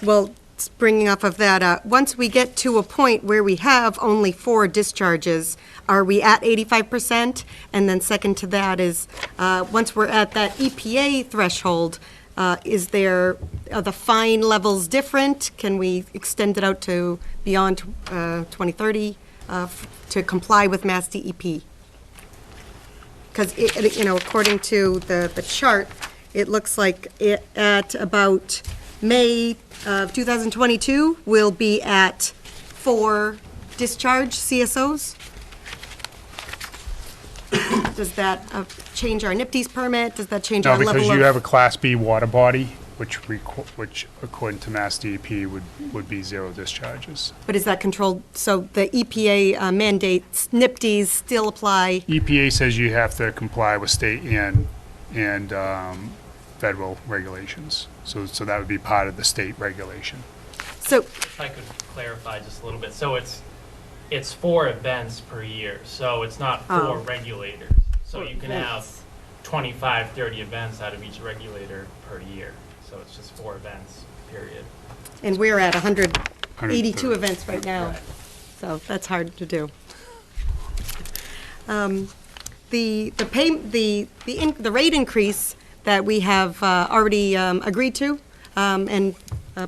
Well, springing off of that, once we get to a point where we have only 4 discharges, are we at 85%? And then second to that is, once we're at that EPA threshold, are the fine levels different? Can we extend it out to beyond 2030 to comply with Mass DEP? Because, according to the chart, it looks like at about May of 2022, we'll be at 4 discharge CSOs. Does that change our NIPD's permit? Does that change No, our level of? because you have a Class B water body, which according to Mass DEP would be 0 discharges. But is that controlled, so the EPA mandates, NIPD's still apply? EPA says you have to comply with state and federal regulations. So that would be part of the state regulation. So, If I could clarify just a little bit, so it's 4 events per year, so it's not 4 regulators. So you can have 25, 30 events out of each regulator per year, so it's just 4 events, period. and we're at 182 130. events right now, so that's hard to do. The rate increase that we have already agreed to and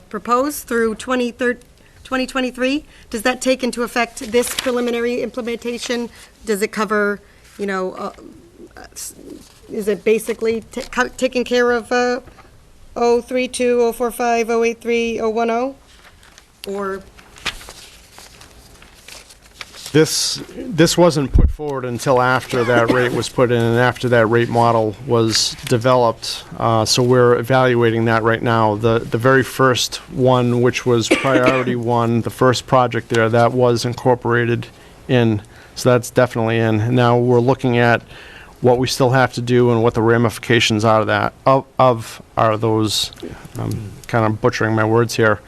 proposed through 2023, does that take into effect this preliminary implementation? Does it cover, is it basically taking care of 032, 045, 083, 010? Or, This wasn't put forward until after that rate was put in and after that rate model was developed. So we're evaluating that right now. The very first one, which was priority 1, the first project there, that was incorporated in. So that's definitely in. And now we're looking at what we still have to do and what the ramifications out of that are those. I'm kind of butchering my words here.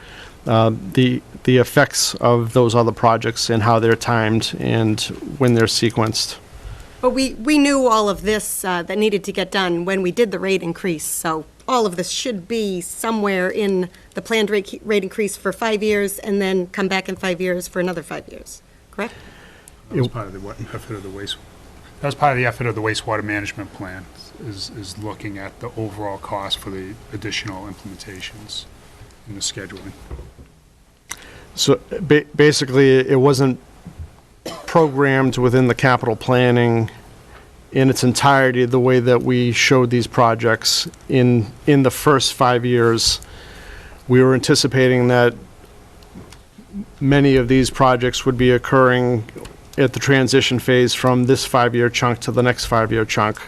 The effects of those other projects and how they're timed and when they're sequenced. but we knew all of this that needed to get done when we did the rate increase, so all of this should be somewhere in the planned rate increase for 5 years and then come back in 5 years for another 5 years, correct? That was part of the effort of the waste. That was part of the effort of the wastewater management plan, is looking at the overall cost for the additional implementations and the scheduling. So basically, it wasn't programmed within the capital planning in its entirety the way that we showed these projects in the first 5 years. We were anticipating that many of these projects would be occurring at the transition phase from this 5-year chunk to the next 5-year chunk.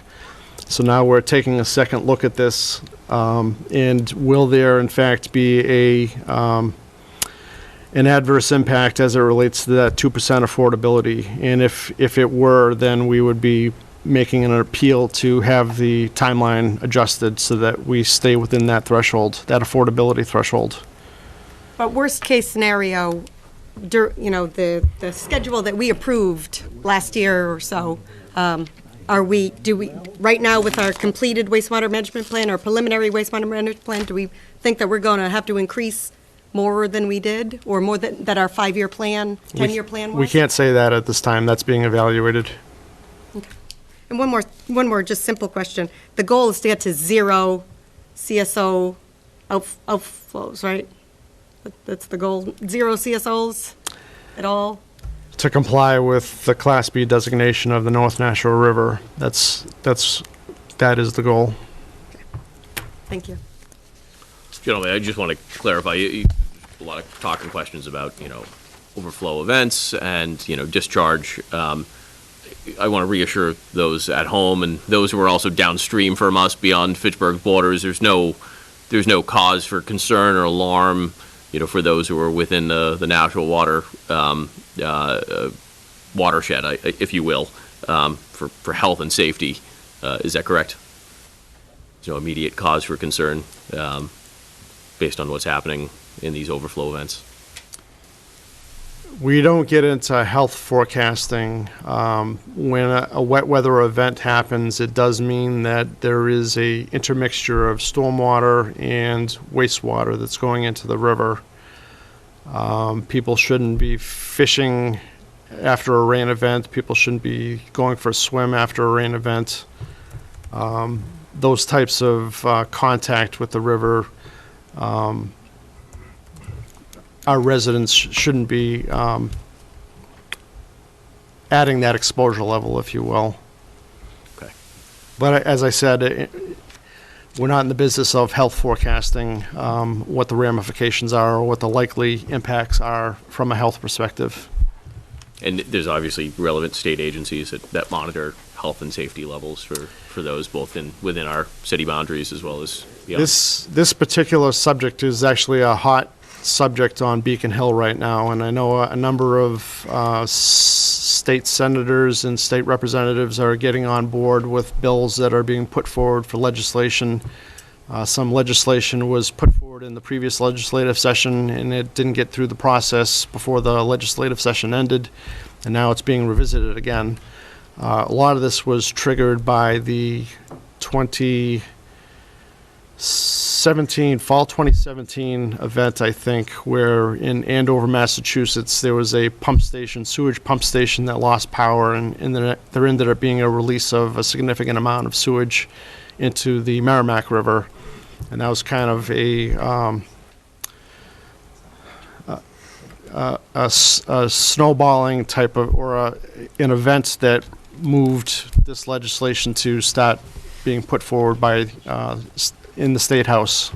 So now we're taking a second look at this, and will there in fact be an adverse impact as it relates to that 2% affordability? And if it were, then we would be making an appeal to have the timeline adjusted so that we stay within that threshold, that affordability threshold. But worst case scenario, the schedule that we approved last year or so, do we, right now with our completed wastewater management plan, or preliminary wastewater management plan, do we think that we're going to have to increase more than we did, or more that our 5-year plan, 10-year plan was? We can't say that at this time. That's being evaluated. Okay. And one more just simple question. The goal is to get to 0 CSO outflows, right? That's the goal, 0 CSOs at all? To comply with the Class B designation of the North Nashua River, that is the goal. Thank you. Gentlemen, I just want to clarify, a lot of talk and questions about, overflow events and, discharge. I want to reassure those at home and those who are also downstream from us beyond Fitchburg's borders, there's no cause for concern or alarm, for those who are within the natural water watershed, if you will, for health and safety. Is that correct? There's no immediate cause for concern based on what's happening in these overflow events. We don't get into health forecasting. When a wet weather event happens, it does mean that there is a intermixture of stormwater and wastewater that's going into the river. People shouldn't be fishing after a rain event. People shouldn't be going for a swim after a rain event. Those types of contact with the river, our residents shouldn't be adding that exposure level, if you will. Okay. But as I said, we're not in the business of health forecasting, what the ramifications are or what the likely impacts are from a health perspective. And there's obviously relevant state agencies that monitor health and safety levels for those both within our city boundaries as well as beyond. This particular subject is actually a hot subject on Beacon Hill right now, and I know a number of state senators and state representatives are getting on board with bills that are being put forward for legislation. Some legislation was put forward in the previous legislative session, and it didn't get through the process before the legislative session ended, and now it's being revisited again. A lot of this was triggered by the fall 2017 event, I think, where in Andover, Massachusetts, there was a sewage pump station that lost power, and there ended up being a release of a significant amount of sewage into the Merrimack River. And that was kind of a snowballing type of, or an event that moved this legislation to start being put forward by in the State House.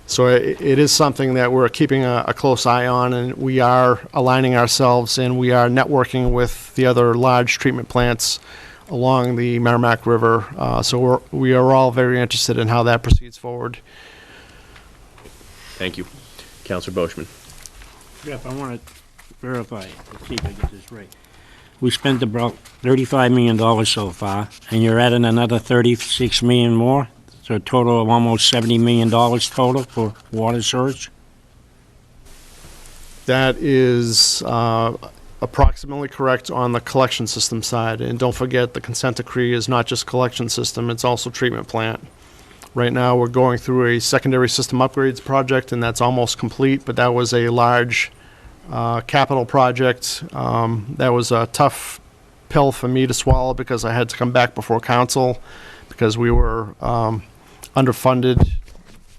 So it is something that we're keeping a close eye on, and we are aligning ourselves, and we are networking with the other large treatment plants along the Merrimack River. So we are all very interested in how that proceeds forward. Thank you. Councilor Boschman. Jeff, I want to verify, let's see if I get this right. We spent about $35 million so far, and you're adding another $36 million more? So a total of almost $70 million total for water surge? That is approximately correct on the collection system side. And don't forget, the consent decree is not just collection system, it's also treatment plant. Right now, we're going through a secondary system upgrades project, and that's almost complete, but that was a large capital project. That was a tough pill for me to swallow because I had to come back before council because we were underfunded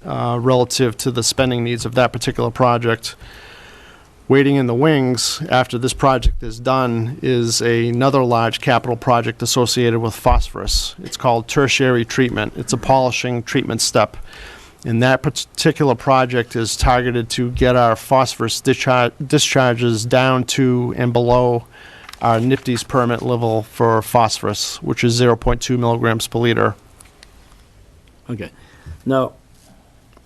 relative to the spending needs of that particular project. Waiting in the wings after this project is done is another large capital project associated with phosphorus. It's called tertiary treatment. It's a polishing treatment step. And that particular project is targeted to get our phosphorus discharges down to and below our NIPD's permit level for phosphorus, which is 0.2 milligrams per liter. Okay. Now,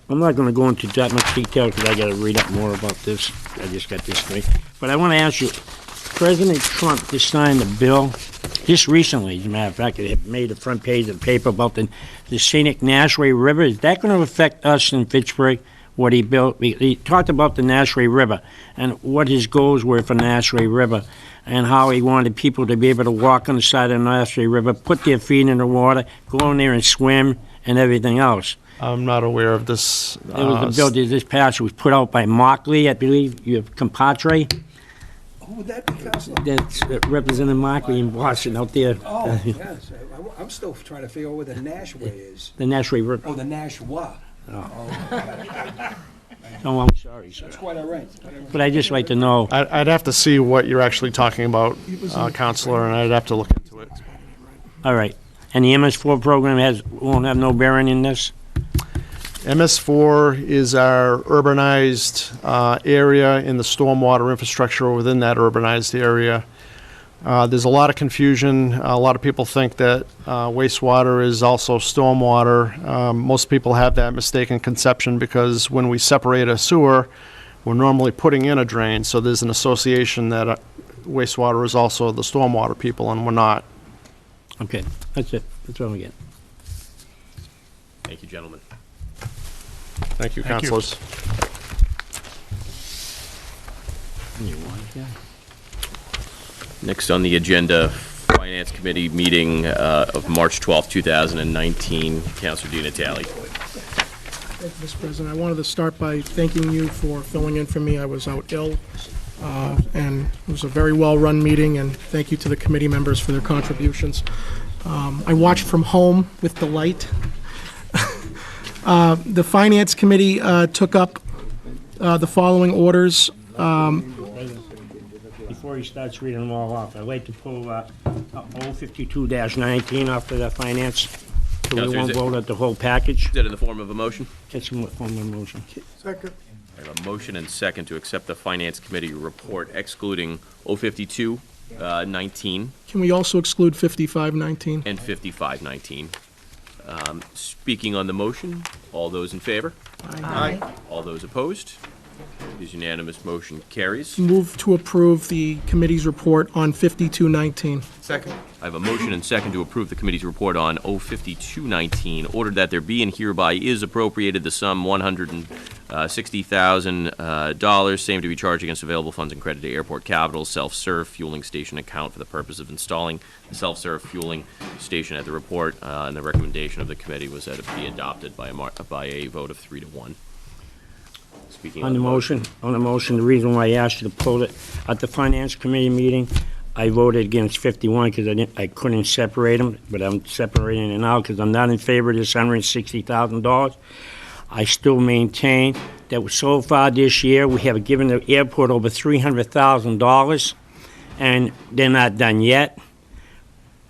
I'm not going to go into that much detail because I got to read up more about this. I just got this straight. But I want to ask you, President Trump just signed a bill, just recently, as a matter of fact, it made the front page of the paper about the scenic Nashway River. Is that going to affect us in Fitchburg, what he built? He talked about the Nashway River and what his goals were for Nashway River and how he wanted people to be able to walk on the side of the Nashway River, put their feet in the water, go in there and swim and everything else. I'm not aware of this. It was a bill that this past was put out by Markley, I believe. You have Compatre. Who would that be, Counselor? That's Representative Markley in Boston out there. Oh, yes. I'm still trying to figure out where the Nashway is. The Nashway River. Oh, the Nashwa. Oh, I'm sorry, sir. That's quite all right. But I'd just like to know. I'd have to see what you're actually talking about, Counselor, and I'd have to look into it. All right. And the MS4 program won't have no bearing in this? MS4 is our urbanized area in the stormwater infrastructure within that urbanized area. There's a lot of confusion. A lot of people think that wastewater is also stormwater. Most people have that mistaken conception because when we separate a sewer, we're normally putting in a drain. So there's an association that wastewater is also the stormwater people, and we're not. Okay, that's it. That's all we get. Thank you, gentlemen. Thank you, Thank you. councilors. You want it, yeah. Next on the agenda, Finance Committee meeting of March 12th, 2019. Counselor Di Natale. Thank you, Mr. President. I wanted to start by thanking you for filling in for me. I was out ill, and it was a very well-run meeting, and thank you to the committee members for their contributions. I watched from home with delight. The Finance Committee took up the following orders. Before he starts reading them all off, I'd like to pull 052-19 off of the finance, so we Counselor, won't is it- vote at the whole package. Is that in the form of a motion? It's a form of motion. Second. I have a motion and second to accept the Finance Committee report excluding 052-19 Can we also exclude 5519? and 55-19. Speaking on the motion, all those in favor? Aye. All those opposed? It is unanimous, motion carries. Move to approve the committee's report on 5219. Second. I have a motion and second to approve the committee's report on 052-19. Ordered that there be and hereby is appropriated the sum $160,000, same to be charged against available funds and credit to Airport Capital self-serve fueling station account for the purpose of installing the self-serve fueling station at the report, and the recommendation of the committee was that it be adopted by a vote of 3-1. Speaking On the motion, the reason why I asked you to pull it, at the Finance Committee meeting, I voted against 51 because I couldn't separate them, but I'm separating it now because I'm not in favor of this $160,000. I still maintain that so far this year, we have given the airport over $300,000, and they're not done yet.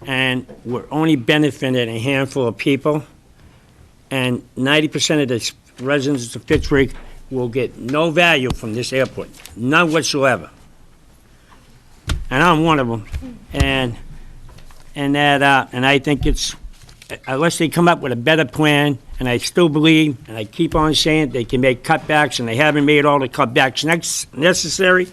And we're only benefiting a handful of people, and 90% of the residents of Pittsburgh will get no value from this airport, none whatsoever. And I'm one of them, and I think it's, unless they come up with a better plan, and I still believe, and I keep on saying, they can make cutbacks, and they haven't made all the cutbacks necessary,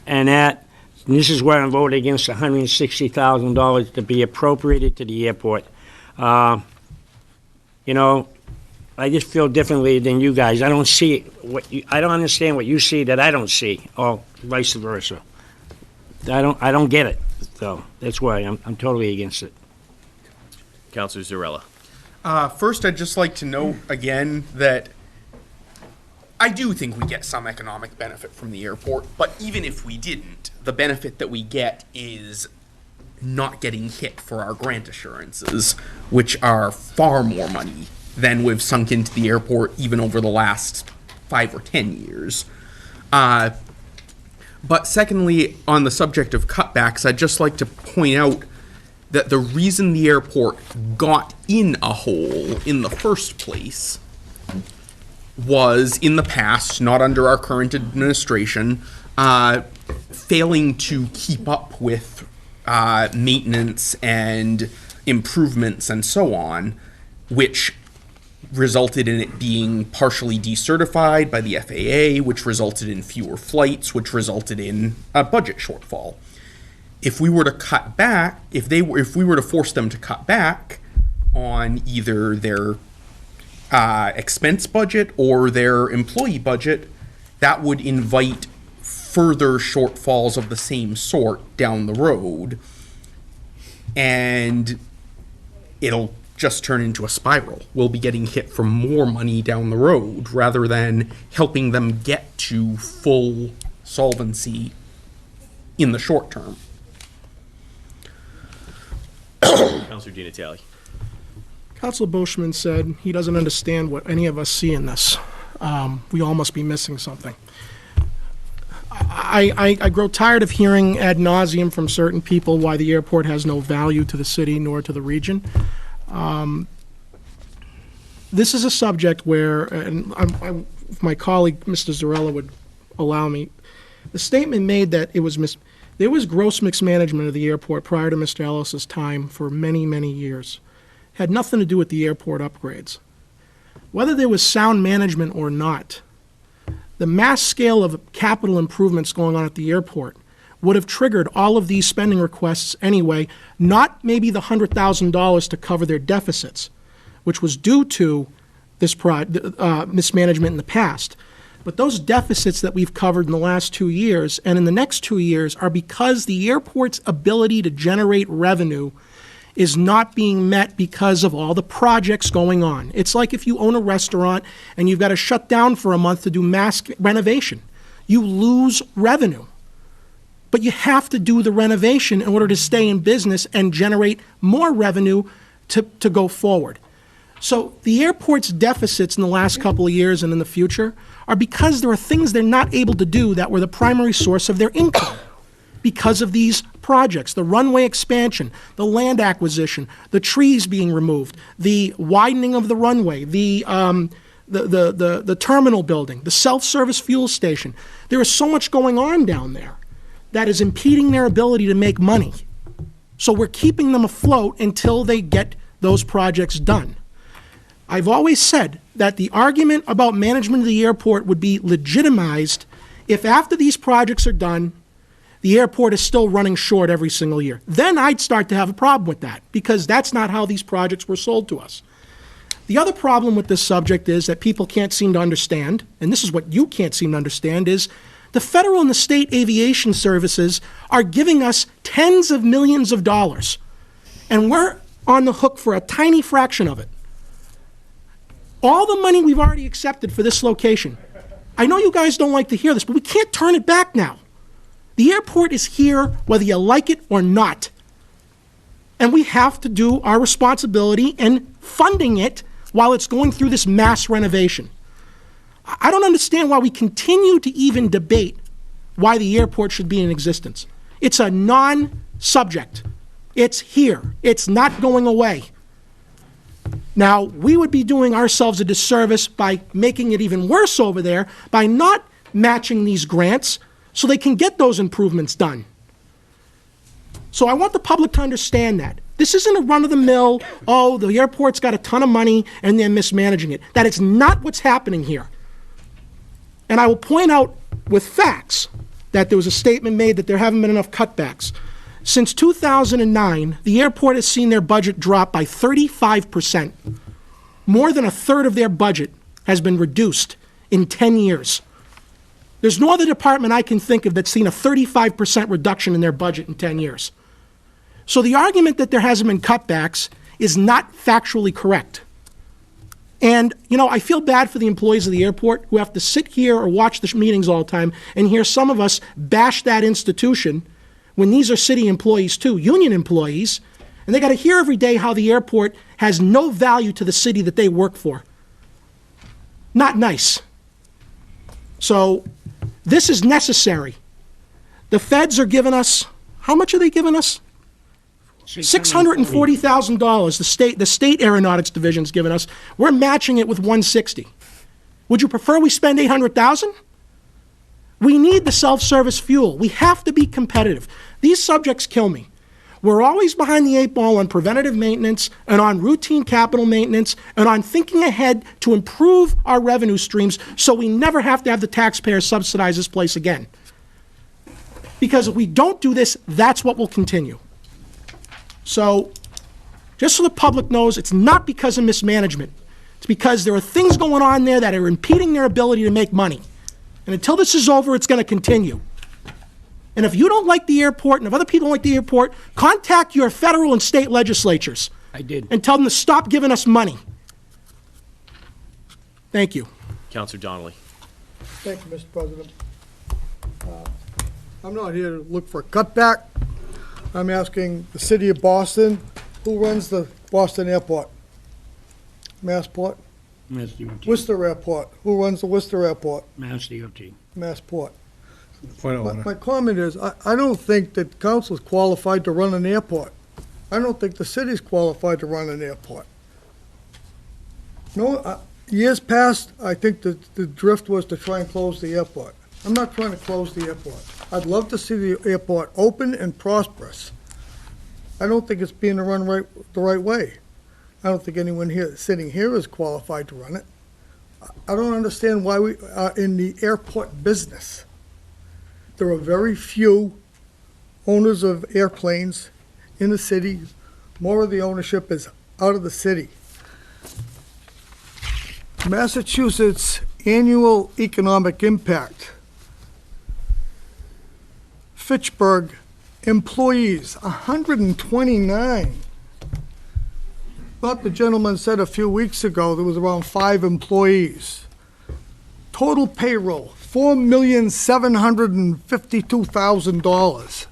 and this is where I'm voting against $160,000 to be appropriated to the airport. You know, I just feel differently than you guys. I don't see I don't understand what you see that I don't see, or vice versa. I don't get it. So that's why I'm totally against it. Counselor Zarella. First, I'd just like to note again that I do think we get some economic benefit from the airport, but even if we didn't, the benefit that we get is not getting hit for our grant assurances, which are far more money than we've sunk into the airport even over the last 5 or 10 years. But secondly, on the subject of cutbacks, I'd just like to point out that the reason the airport got in a hole in the first place was, in the past, not under our current administration, failing to keep up with maintenance and improvements and so on, which resulted in it being partially decertified by the FAA, which resulted in fewer flights, which resulted in a budget shortfall. If we were to cut back, if we were to force them to cut back on either their expense budget or their employee budget, that would invite further shortfalls of the same sort down the road, and it'll just turn into a spiral. We'll be getting hit for more money down the road rather than helping them get to full solvency in the short term. Counselor Di Natale. Councilor Boschman said he doesn't understand what any of us see in this. We all must be missing something. I grow tired of hearing ad nauseum from certain people why the airport has no value to the city nor to the region. This is a subject where, and if my colleague, Mr. Zarella, would allow me, the statement made that there was gross mismanagement of the airport prior to Mr. Ellis's time for many, many years. Had nothing to do with the airport upgrades. Whether there was sound management or not, the mass scale of capital improvements going on at the airport would have triggered all of these spending requests anyway, not maybe the $100,000 to cover their deficits, which was due to this mismanagement in the past. But those deficits that we've covered in the last 2 years and in the next 2 years are because the airport's ability to generate revenue is not being met because of all the projects going on. It's like if you own a restaurant and you've got to shut down for a month to do mass renovation. You lose revenue. But you have to do the renovation in order to stay in business and generate more revenue to go forward. So the airport's deficits in the last couple of years and in the future are because there are things they're not able to do that were the primary source of their income. Because of these projects, the runway expansion, the land acquisition, the trees being removed, the widening of the runway, the terminal building, the self-service fuel station. There is so much going on down there that is impeding their ability to make money. So we're keeping them afloat until they get those projects done. I've always said that the argument about management of the airport would be legitimized if after these projects are done, the airport is still running short every single year. Then I'd start to have a problem with that, because that's not how these projects were sold to us. The other problem with this subject is that people can't seem to understand, and this is what you can't seem to understand, is the federal and the state aviation services are giving us tens of millions of dollars, and we're on the hook for a tiny fraction of it. All the money we've already accepted for this location, I know you guys don't like to hear this, but we can't turn it back now. The airport is here whether you like it or not. And we have to do our responsibility in funding it while it's going through this mass renovation. I don't understand why we continue to even debate why the airport should be in existence. It's a non-subject. It's here. It's not going away. Now, we would be doing ourselves a disservice by making it even worse over there by not matching these grants so they can get those improvements done. So I want the public to understand that. This isn't a run-of-the-mill, oh, the airport's got a ton of money and they're mismanaging it. That is not what's happening here. And I will point out with facts that there was a statement made that there haven't been enough cutbacks. Since 2009, the airport has seen their budget drop by 35%. More than a third of their budget has been reduced in 10 years. There's no other department I can think of that's seen a 35% reduction in their budget in 10 years. So the argument that there hasn't been cutbacks is not factually correct. And, you know, I feel bad for the employees of the airport who have to sit here or watch the meetings all the time and hear some of us bash that institution when these are city employees too, union employees, and they got to hear every day how the airport has no value to the city that they work for. Not nice. So this is necessary. The feds are giving us, how much are they giving us? $640,000 the state aeronautics division's given us. We're matching it with $160,000. Would you prefer we spend $800,000? We need the self-service fuel. We have to be competitive. These subjects kill me. We're always behind the eight ball on preventative maintenance and on routine capital maintenance and on thinking ahead to improve our revenue streams so we never have to have the taxpayers subsidize this place again. Because if we don't do this, that's what will continue. So, just so the public knows, it's not because of mismanagement. It's because there are things going on there that are impeding their ability to make money. And until this is over, it's going to continue. And if you don't like the airport, and if other people don't like the airport, contact your federal and state legislatures. I did. And tell them to stop giving us money. Thank you. Councilor Donnelly. Thank you, Mr. President. I'm not here to look for a cutback. I'm asking the city of Boston, who runs the Boston Airport? Massport? Mass DOT. Worcester Airport. Who runs the Worcester Airport? Mass DOT. Massport. Point of order. My comment is, I don't think that council's qualified to run an airport. I don't think the city's qualified to run an airport. No, years past, I think that the drift was to try and close the airport. I'm not trying to close the airport. I'd love to see the airport open and prosperous. I don't think it's being run the right way. I don't think anyone here sitting here is qualified to run it. I don't understand why we are in the airport business. There are very few owners of airplanes in the city. More of the ownership is out of the city. Massachusetts annual economic impact. Fitchburg employees, 129. Thought the gentleman said a few weeks ago there was around 5 employees. Total payroll, $4,752,000.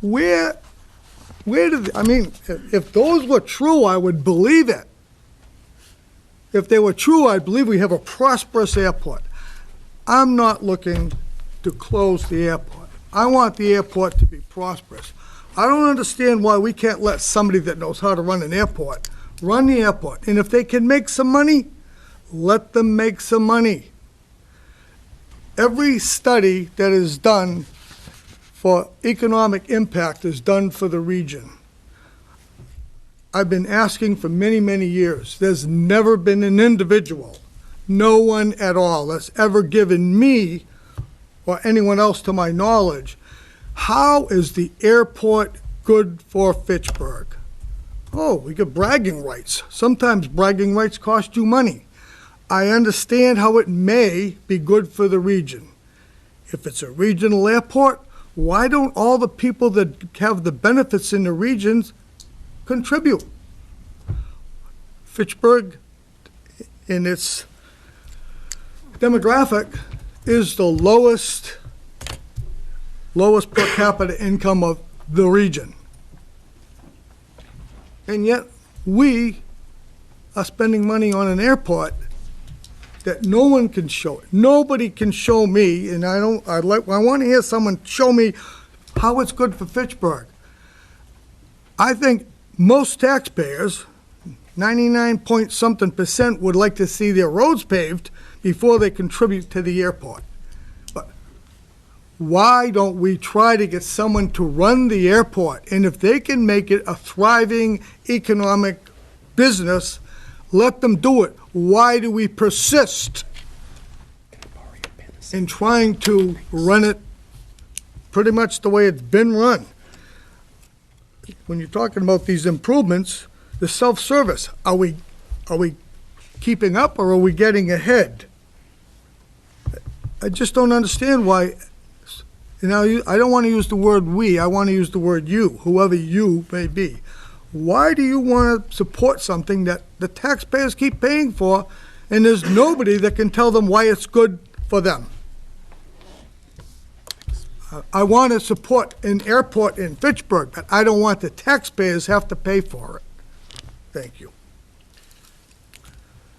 Where did, I mean, if those were true, I would believe it. If they were true, I believe we have a prosperous airport. I'm not looking to close the airport. I want the airport to be prosperous. I don't understand why we can't let somebody that knows how to run an airport run the airport. And if they can make some money, let them make some money. Every study that is done for economic impact is done for the region. I've been asking for many, many years. There's never been an individual, no one at all, that's ever given me or anyone else to my knowledge, how is the airport good for Fitchburg? Oh, we get bragging rights. Sometimes bragging rights cost you money. I understand how it may be good for the region. If it's a regional airport, why don't all the people that have the benefits in the regions contribute? Fitchburg, in its demographic, is the lowest per capita income of the region. And yet, we are spending money on an airport that no one can show it. Nobody can show me, and I want to hear someone show me how it's good for Fitchburg. I think most taxpayers, 99-point-something% would like to see their roads paved before they contribute to the airport. But why don't we try to get someone to run the airport? And if they can make it a thriving economic business, let them do it. Why do we persist in trying to run it pretty much the way it's been run? When you're talking about these improvements, the self-service, are we keeping up or are we getting ahead? I just don't understand why, you know, I don't want to use the word we, I want to use the word you, whoever you may be. Why do you want to support something that the taxpayers keep paying for and there's nobody that can tell them why it's good for them? I want to support an airport in Fitchburg, but I don't want the taxpayers have to pay for it. Thank you.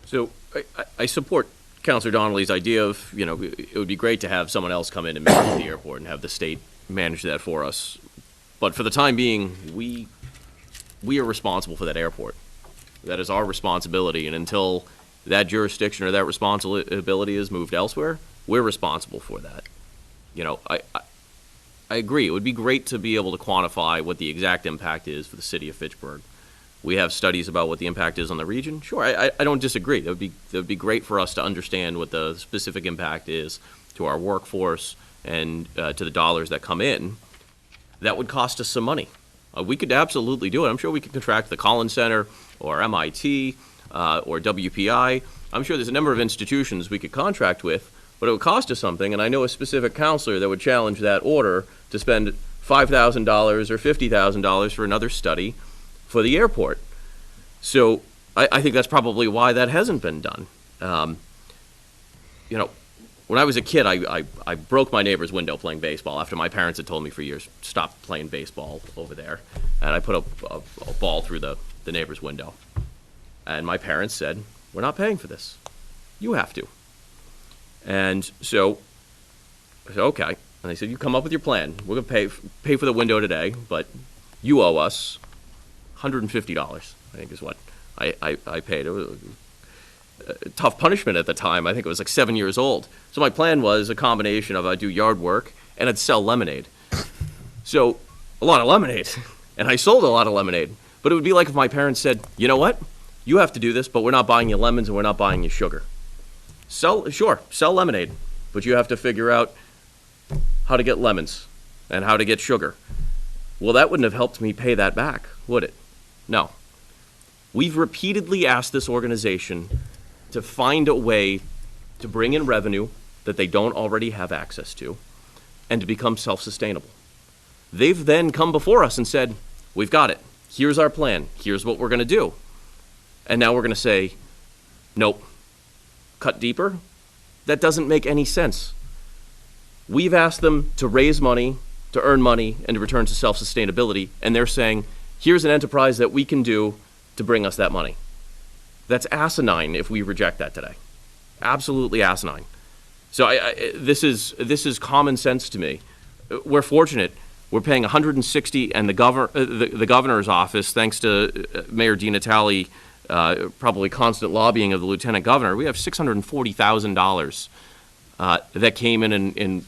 So I support Councilor Donnelly's idea of, you know, it would be great to have someone else come in and manage the airport and have the state manage that for us. But for the time being, we are responsible for that airport. That is our responsibility, and until that jurisdiction or that responsibility is moved elsewhere, we're responsible for that. You know, I agree. It would be great to be able to quantify what the exact impact is for the city of Fitchburg. We have studies about what the impact is on the region. Sure, I don't disagree. That would be great for us to understand what the specific impact is to our workforce and to the dollars that come in. That would cost us some money. We could absolutely do it. I'm sure we could contract the Collins Center or MIT or WPI. I'm sure there's a number of institutions we could contract with, but it would cost us something, and I know a specific counselor that would challenge that order to spend $5,000 or $50,000 for another study for the airport. So I think that's probably why that hasn't been done. You know, when I was a kid, I broke my neighbor's window playing baseball after my parents had told me for years, stop playing baseball over there. And I put a ball through the neighbor's window. And my parents said, we're not paying for this. You have to. And so I said, okay. And they said, you come up with your plan. We're going to pay for the window today, but you owe us $150, I think is what I paid. It was a tough punishment at the time. I think it was like 7 years old. So my plan was a combination of I'd do yard work and I'd sell lemonade. So a lot of lemonade. And I sold a lot of lemonade. But it would be like if my parents said, you know what? You have to do this, but we're not buying you lemons and we're not buying you sugar. Sell lemonade, but you have to figure out how to get lemons and how to get sugar. Well, that wouldn't have helped me pay that back, would it? No. We've repeatedly asked this organization to find a way to bring in revenue that they don't already have access to, and to become self-sustainable. They've then come before us and said, we've got it. Here's our plan. Here's what we're going to do. And now we're going to say, nope, cut deeper? That doesn't make any sense. We've asked them to raise money, to earn money, and to return to self-sustainability, and they're saying, here's an enterprise that we can do to bring us that money. That's asinine if we reject that today. Absolutely asinine. So this is common sense to me. We're fortunate. We're paying 160, and the governor's office, thanks to Mayor DiNatale, probably constant lobbying of the lieutenant governor, we have $640,000 that came in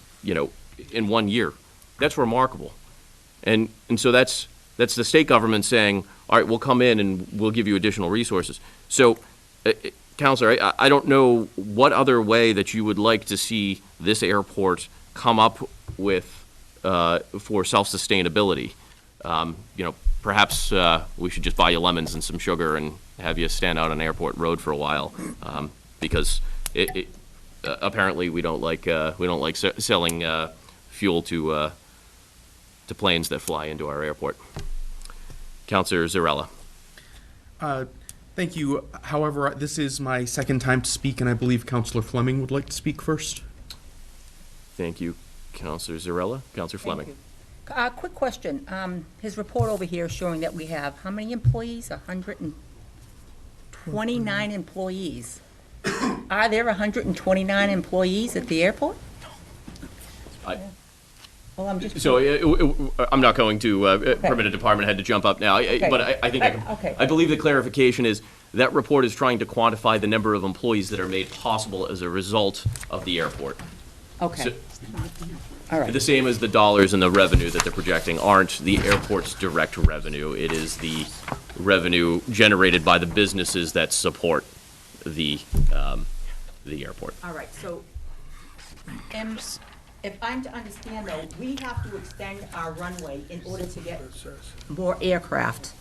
1 year. That's remarkable. And so that's the state government saying, all right, we'll come in and we'll give you additional resources. So, Counselor, I don't know what other way that you would like to see this airport come up with for self-sustainability. Perhaps we should just buy you lemons and some sugar and have you stand out on Airport Road for a while, because apparently we don't like selling fuel to planes that fly into our airport. Councilor Zarella. Thank you. However, this is my second time to speak, and I believe Councilor Fleming would like to speak first. Thank you, Councilor Zarella. Councilor Fleming. Quick question. His report over here showing that we have how many employees? 129 employees. Are there 129 employees at the airport? Well, I'm just. So I'm not going to permit a department head to jump up now, but I think I believe the clarification is that report is trying to quantify the number of employees that are made possible as a result of the airport. Okay. So, all right. The same as the dollars and the revenue that they're projecting aren't the airport's direct revenue. It is the revenue generated by the businesses that support the airport. All right. So, if I'm to understand, though, we have to extend our runway in order to get more aircraft,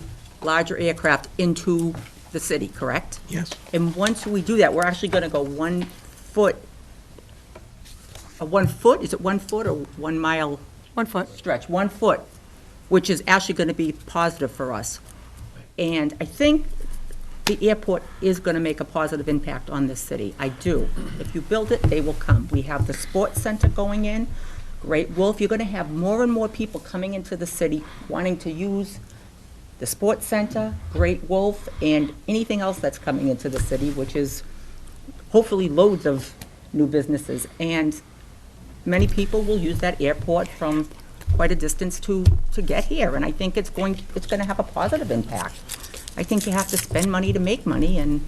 larger aircraft into the city, correct? Yes. And once we do that, we're actually going to go 1 foot. A 1 foot? Is it 1 foot or 1 mile? 1 foot. Stretch, 1 foot, which is actually going to be positive for us. And I think the airport is going to make a positive impact on this city. I do. If you build it, they will come. We have the sports center going in. Great Wolf, you're going to have more and more people coming into the city wanting to use the sports center, Great Wolf, and anything else that's coming into the city, which is hopefully loads of new businesses. And many people will use that airport from quite a distance to get here. And I think it's going to have a positive impact. I think you have to spend money to make money, and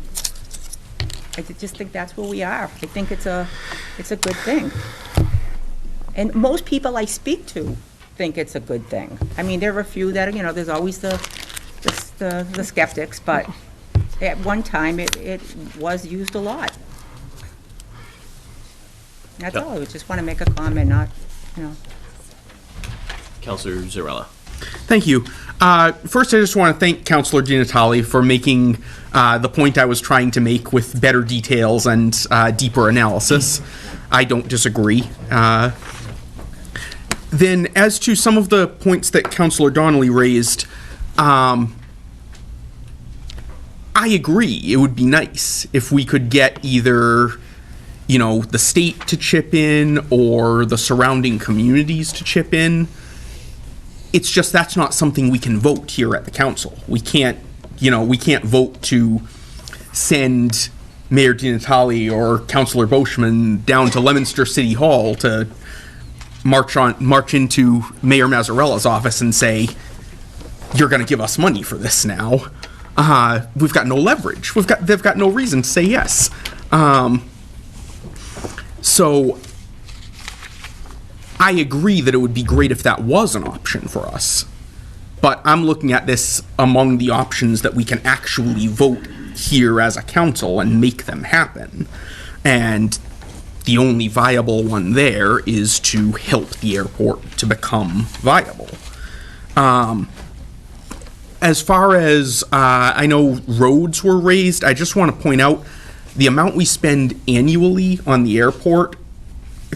I just think that's where we are. I think it's a good thing. And most people I speak to think it's a good thing. I mean, there are a few that, there's always the skeptics, but at one time it was used a lot. That's all. I just want to make a comment, not, Councilor Zarella. Thank you. First, I just want to thank Councilor DiNatale for making the point I was trying to make with better details and deeper analysis. I don't disagree. Then, as to some of the points that Councilor Donnelly raised, I agree. It would be nice if we could get either, the state to chip in or the surrounding communities to chip in. It's just that's not something we can vote here at the council. We can't vote to send Mayor DiNatale or Councilor Boschman down to Leominster City Hall to march into Mayor Mazzarella's office and say, you're going to give us money for this now. We've got no leverage. They've got no reason to say yes. So I agree that it would be great if that was an option for us. But I'm looking at this among the options that we can actually vote here as a council and make them happen. And the only viable one there is to help the airport to become viable. As far as I know roads were raised, I just want to point out the amount we spend annually on the airport,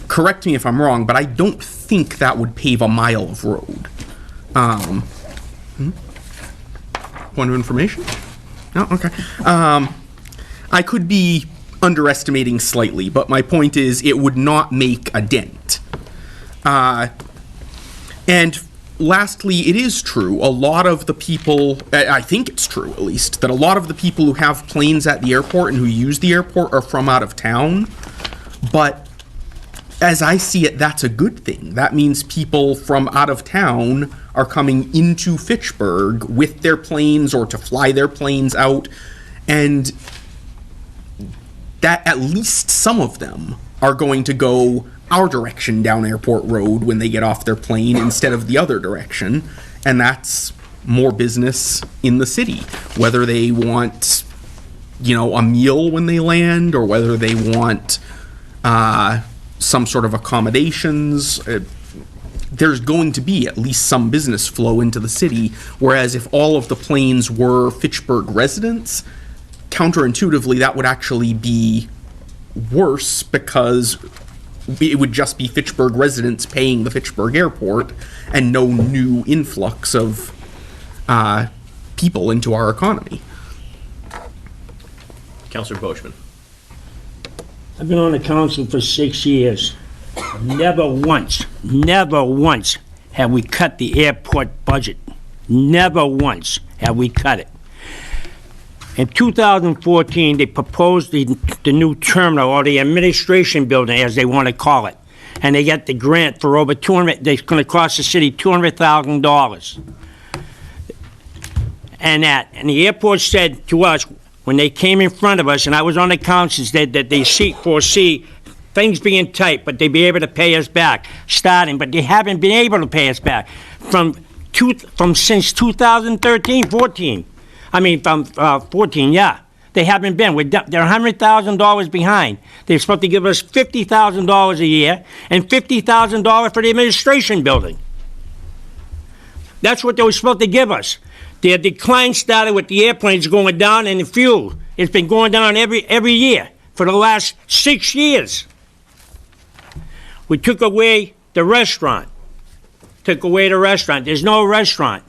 correct me if I'm wrong, but I don't think that would pave a mile of road. Point of information? No? Okay. I could be underestimating slightly, but my point is it would not make a dent. And lastly, it is true, a lot of the people, I think it's true at least, that a lot of the people who have planes at the airport and who use the airport are from out of town. But as I see it, that's a good thing. That means people from out of town are coming into Fitchburg with their planes or to fly their planes out, and that at least some of them are going to go our direction down Airport Road when they get off their plane instead of the other direction, and that's more business in the city. Whether they want, a meal when they land, or whether they want some sort of accommodations, there's going to be at least some business flow into the city, whereas if all of the planes were Fitchburg residents, counterintuitively that would actually be worse, because it would just be Fitchburg residents paying the Fitchburg airport and no new influx of people into our economy. Councillor Boschman. I've been on the council for 6 years. Never once have we cut the airport budget. Never once have we cut it. In 2014, they proposed the new terminal, or the administration building, as they want to call it. And they got the grant for over it's going to cost the city $200,000. And the airport said to us, when they came in front of us, and I was on the council, said that they foresee things being tight, but they'd be able to pay us back, but they haven't been able to pay us back since 2013, 14. From 14, yeah. They haven't been. They're $100,000 behind. They're supposed to give us $50,000 a year and $50,000 for the administration building. That's what they were supposed to give us. Their decline started with the airplanes going down and the fuel. It's been going down every year for the last 6 years. We took away the restaurant. There's no restaurant.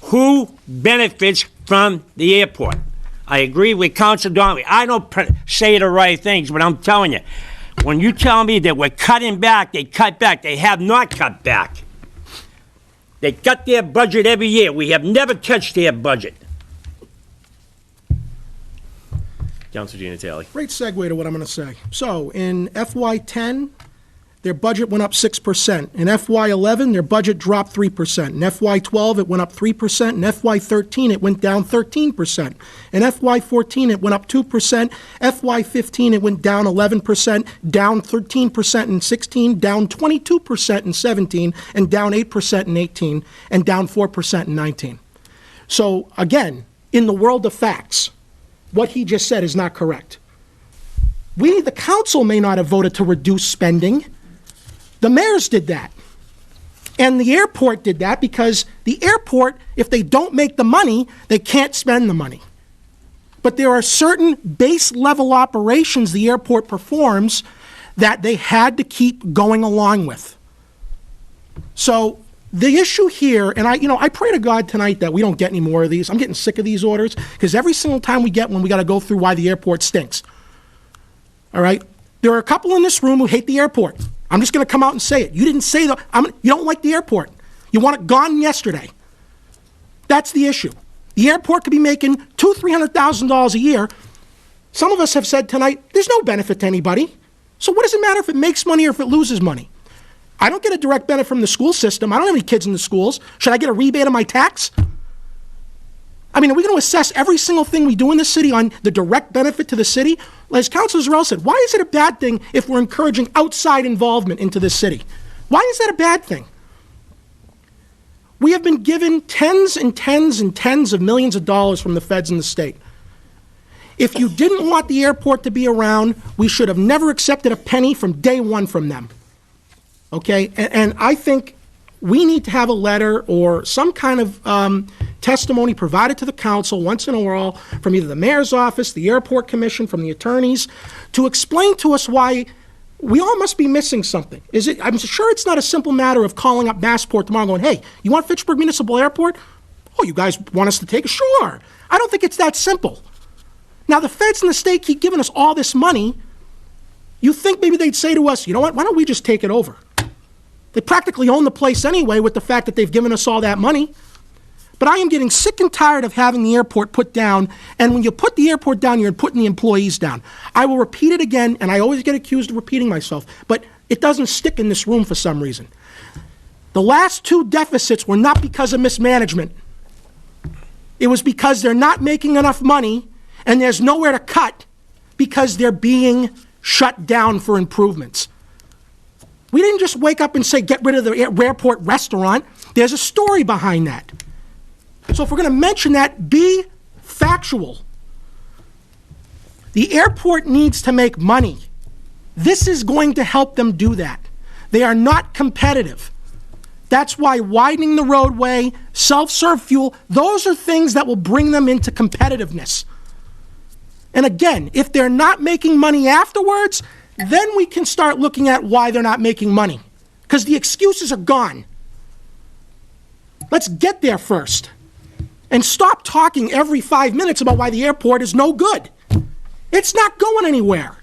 Who benefits from the airport? I agree with Councilor Donnelly. I don't say the right things, but I'm telling you, when you tell me that we're cutting back, they cut back. They have not cut back. They cut their budget every year. We have never touched their budget. Councilor Giannatalli. Great segue to what I'm going to say. So in FY10, their budget went up 6%. In FY11, their budget dropped 3%. In FY12, it went up 3%. In FY13, it went down 13%. In FY14, it went up 2%. FY15, it went down 11%, down 13% in 16, down 22% in 17, and down 8% in 18, and down 4% in 19. So again, in the world of facts, what he just said is not correct. We, the council, may not have voted to reduce spending. The mayors did that. And the airport did that because the airport, if they don't make the money, they can't spend the money. But there are certain base level operations the airport performs that they had to keep going along with. So the issue here, and I pray to God tonight that we don't get any more of these. I'm getting sick of these orders because every single time we get one, we got to go through why the airport stinks. All right? There are a couple in this room who hate the airport. I'm just going to come out and say it. You didn't say that. You don't like the airport. You want it gone yesterday. That's the issue. The airport could be making $200,000-$300,000 a year. Some of us have said tonight, there's no benefit to anybody. So what does it matter if it makes money or if it loses money? I don't get a direct benefit from the school system. I don't have any kids in the schools. Should I get a rebate on my tax? Are we going to assess every single thing we do in the city on the direct benefit to the city? As Councilor Zarell said, why is it a bad thing if we're encouraging outside involvement into this city? Why is that a bad thing? We have been given tens and tens and tens of millions of dollars from the feds and the state. If you didn't want the airport to be around, we should have never accepted a penny from day one from them. Okay? And I think we need to have a letter or some kind of testimony provided to the council once and for all from either the mayor's office, the airport commission, from the attorneys, to explain to us why we all must be missing something. I'm sure it's not a simple matter of calling up Massport tomorrow and going, hey, you want Fitchburg Municipal Airport? Oh, you guys want us to take it? Sure. I don't think it's that simple. Now, the feds and the state keep giving us all this money. You think maybe they'd say to us, you know what, why don't we just take it over? They practically own the place anyway with the fact that they've given us all that money. But I am getting sick and tired of having the airport put down, and when you put the airport down, you're putting the employees down. I will repeat it again, and I always get accused of repeating myself, but it doesn't stick in this room for some reason. The last 2 deficits were not because of mismanagement. It was because they're not making enough money, and there's nowhere to cut because they're being shut down for improvements. We didn't just wake up and say, get rid of the airport restaurant. There's a story behind that. So if we're going to mention that, be factual. The airport needs to make money. This is going to help them do that. They are not competitive. That's why widening the roadway, self-serve fuel, those are things that will bring them into competitiveness. And again, if they're not making money afterwards, then we can start looking at why they're not making money. Because the excuses are gone. Let's get there first. And stop talking every 5 minutes about why the airport is no good. It's not going anywhere.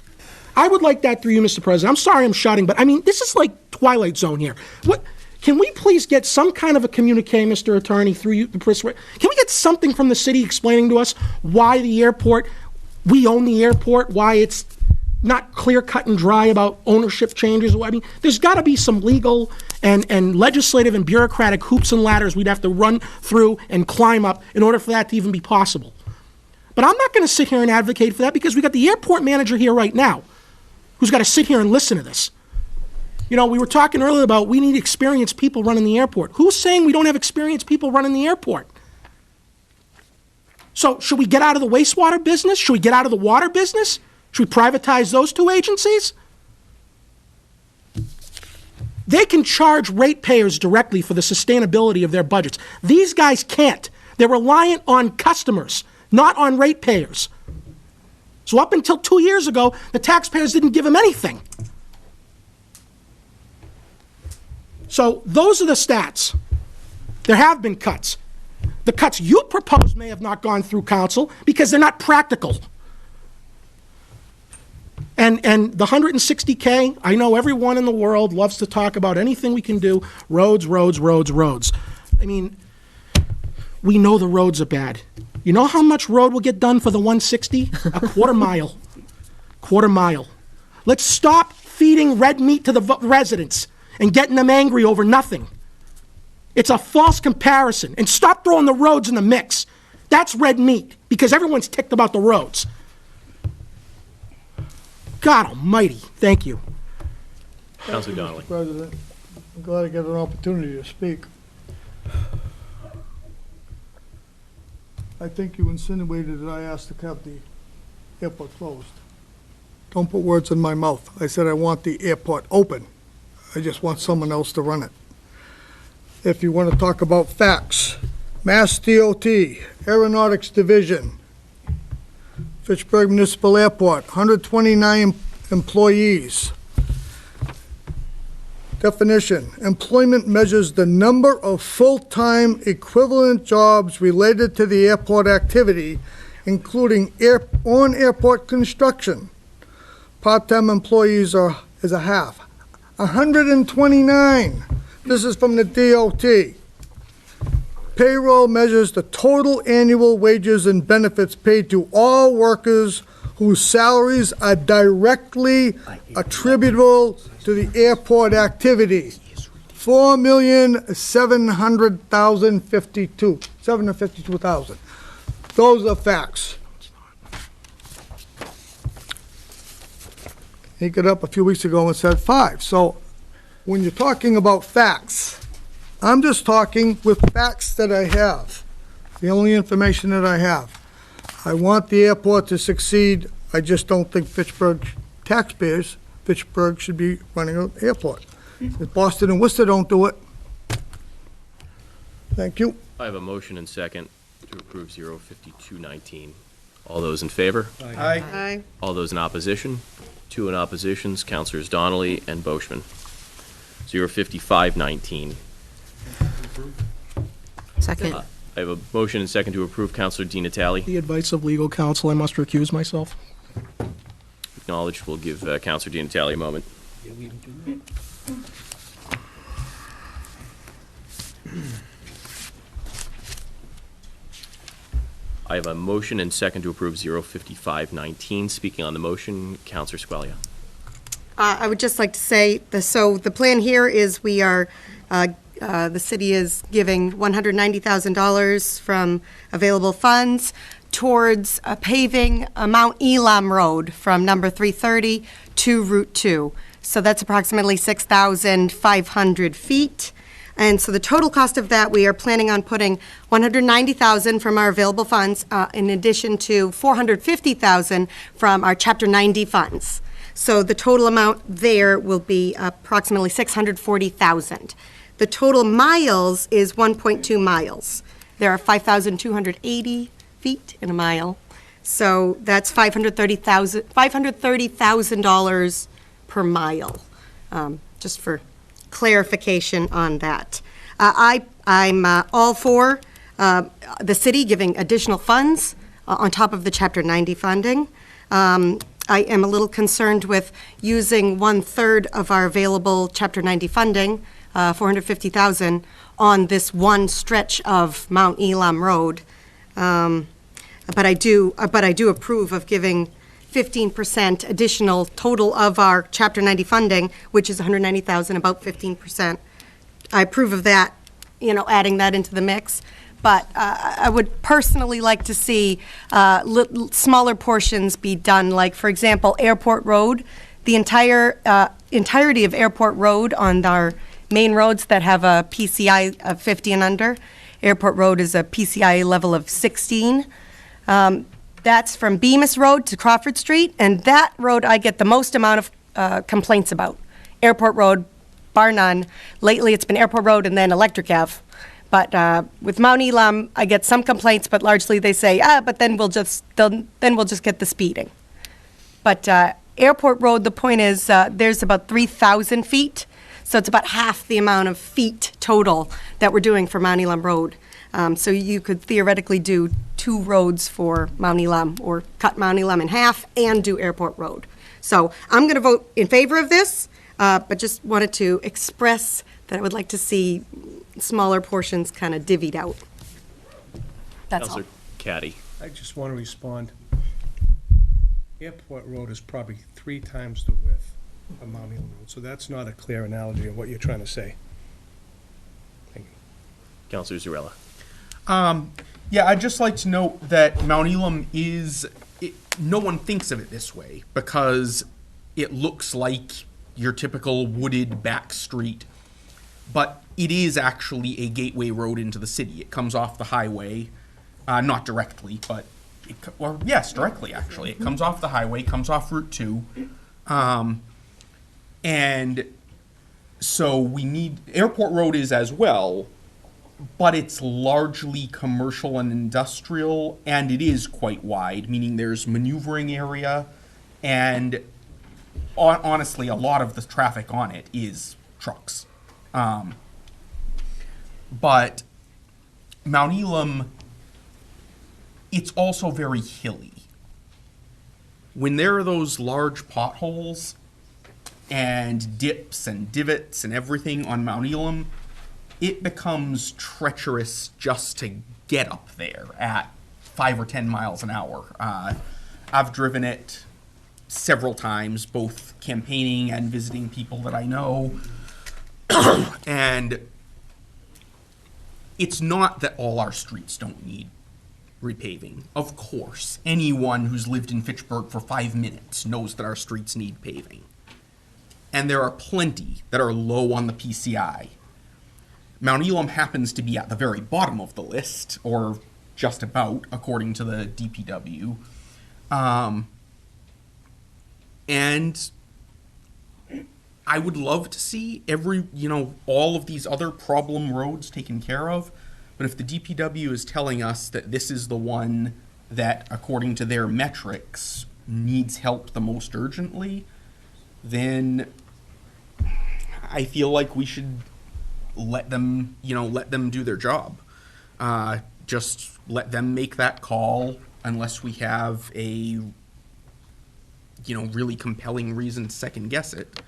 I would like that through you, Mr. President. I'm sorry I'm shouting, but I mean, this is like Twilight Zone here. What? Can we please get some kind of a communique, Mr. Attorney, through you? Can we get something from the city explaining to us why the airport, we own the airport, why it's not clear cut and dry about ownership changes? I mean, there's got to be some legal and legislative and bureaucratic hoops and ladders we'd have to run through and climb up in order for that to even be possible. But I'm not going to sit here and advocate for that because we got the airport manager here right now who's got to sit here and listen to this. You know, we were talking earlier about we need experienced people running the airport. Who's saying we don't have experienced people running the airport? So should we get out of the wastewater business? Should we get out of the water business? Should we privatize those 2 agencies? They can charge ratepayers directly for the sustainability of their budgets. These guys can't. They're reliant on customers, not on ratepayers. So up until 2 years ago, the taxpayers didn't give them anything. So those are the stats. There have been cuts. The cuts you propose may have not gone through council because they're not practical. And the 160K, I know everyone in the world loves to talk about anything we can do. Roads, roads, roads, roads. I mean, we know the roads are bad. You know how much road will get done for the 160? A quarter mile. Quarter mile. Let's stop feeding red meat to the residents and getting them angry over nothing. It's a false comparison. And stop throwing the roads in the mix. That's red meat because everyone's ticked about the roads. God almighty, thank you. Councilor Donnelly. Mr. President, I'm glad I get an opportunity to speak. I think you insinuated that I asked to have the airport closed. Don't put words in my mouth. I said I want the airport open. I just want someone else to run it. If you want to talk about facts, Mass DOT, Aeronautics Division, Fitchburg Municipal Airport, 129 employees. Definition, employment measures the number of full-time equivalent jobs related to the airport activity, including on-airport construction. Part-time employees is a half. 129. This is from the DOT. Payroll measures the total annual wages and benefits paid to all workers whose salaries are directly attributable to the airport activity. 4,752,000. Those are facts. He got up a few weeks ago and said 5. So when you're talking about facts, I'm just talking with facts that I have, the only information that I have. I want the airport to succeed. I just don't think Fitchburg taxpayers, Fitchburg should be running an airport. If Boston and Worcester don't do it, Thank you. I have a motion and second to approve 05219. All those in favor? Aye. Aye. All those in opposition? 2 in oppositions, Councilors Donnelly and Boishman. 05519. Second. I have a motion and second to approve Councilor Di Natale. The advice of legal counsel, I must recuse myself. Acknowledged. We'll give Councilor Di Natale a moment. I have a motion and second to approve 05519. Speaking on the motion, Councilor Squalia. I would just like to say, so the plan here is we are, the city is giving $190,000 from available funds towards paving Mount Elam Road from number 330 to Route 2. So that's approximately 6,500 feet. And so the total cost of that, we are planning on putting $190,000 from our available funds, in addition to $450,000 from our Chapter 90 funds. So the total amount there will be approximately $640,000. The total miles is 1.2 miles. There are 5,280 feet in a mile. So that's $530,000 per mile, just for clarification on that. I'm all for the city giving additional funds on top of the Chapter 90 funding. I am a little concerned with using 1/3 of our available Chapter 90 funding, $450,000, on this one stretch of Mount Elam Road. But I do approve of giving 15% additional total of our Chapter 90 funding, which is $190,000, about 15%. I approve of that, adding that into the mix. But I would personally like to see smaller portions be done, like, for example, Airport Road. The entirety of Airport Road on our main roads that have a PCI of 50 and under. Airport Road is a PCI level of 16. That's from Bemis Road to Crawford Street, and that road I get the most amount of complaints about. Airport Road, bar none. Lately, it's been Airport Road and then Electric Ave. But with Mount Elam, I get some complaints, but largely they say, but then we'll just get the speeding. But Airport Road, the point is, there's about 3,000 feet, so it's about half the amount of feet total that we're doing for Mount Elam Road. So you could theoretically do 2 roads for Mount Elam, or cut Mount Elam in half and do Airport Road. So I'm going to vote in favor of this, but just wanted to express that I would like to see smaller portions kind of divvied out. That's all. Councilor Caddy. I just want to respond. Airport Road is probably 3 times the width of Mount Elam Road, so that's not a clear analogy of what you're trying to say. Thank you. Councilor Zarella. Yeah, I'd just like to note that Mount Elam no one thinks of it this way because it looks like your typical wooded back street. But it is actually a gateway road into the city. It comes off the highway, not directly, but, yes, directly, actually. It comes off the highway, comes off Route 2. And so Airport Road is as well, but it's largely commercial and industrial, and it is quite wide, meaning there's maneuvering area, and honestly, a lot of the traffic on it is trucks. But Mount Elam, it's also very hilly. When there are those large potholes and dips and divots and everything on Mount Elam, it becomes treacherous just to get up there at 5 or 10 miles an hour. I've driven it several times, both campaigning and visiting people that I know. And it's not that all our streets don't need repaving. Of course, anyone who's lived in Fitchburg for 5 minutes knows that our streets need paving. And there are plenty that are low on the PCI. Mount Elam happens to be at the very bottom of the list, or just about, according to the DPW. And I would love to see all of these other problem roads taken care of, But if the DPW is telling us that this is the one that, according to their metrics, needs help the most urgently, then I feel like we should let them do their job. Just let them make that call unless we have a, really compelling reason to second guess it.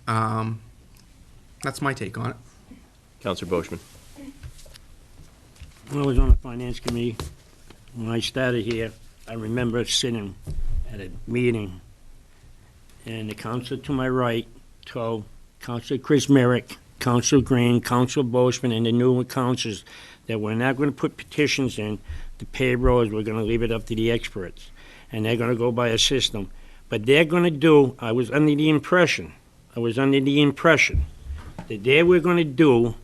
That's my take on it. Counselor Boishman. When I was on the finance committee, when I started here, I remember sitting at a meeting, and the counselor to my right told Counselor Chris Merrick, Counselor Green, Counselor Boishman, and the new counselors that we're not going to put petitions in to pave roads. We're going to leave it up to the experts, and they're going to go by a system. But they're going to do, I was under the impression that they were going to do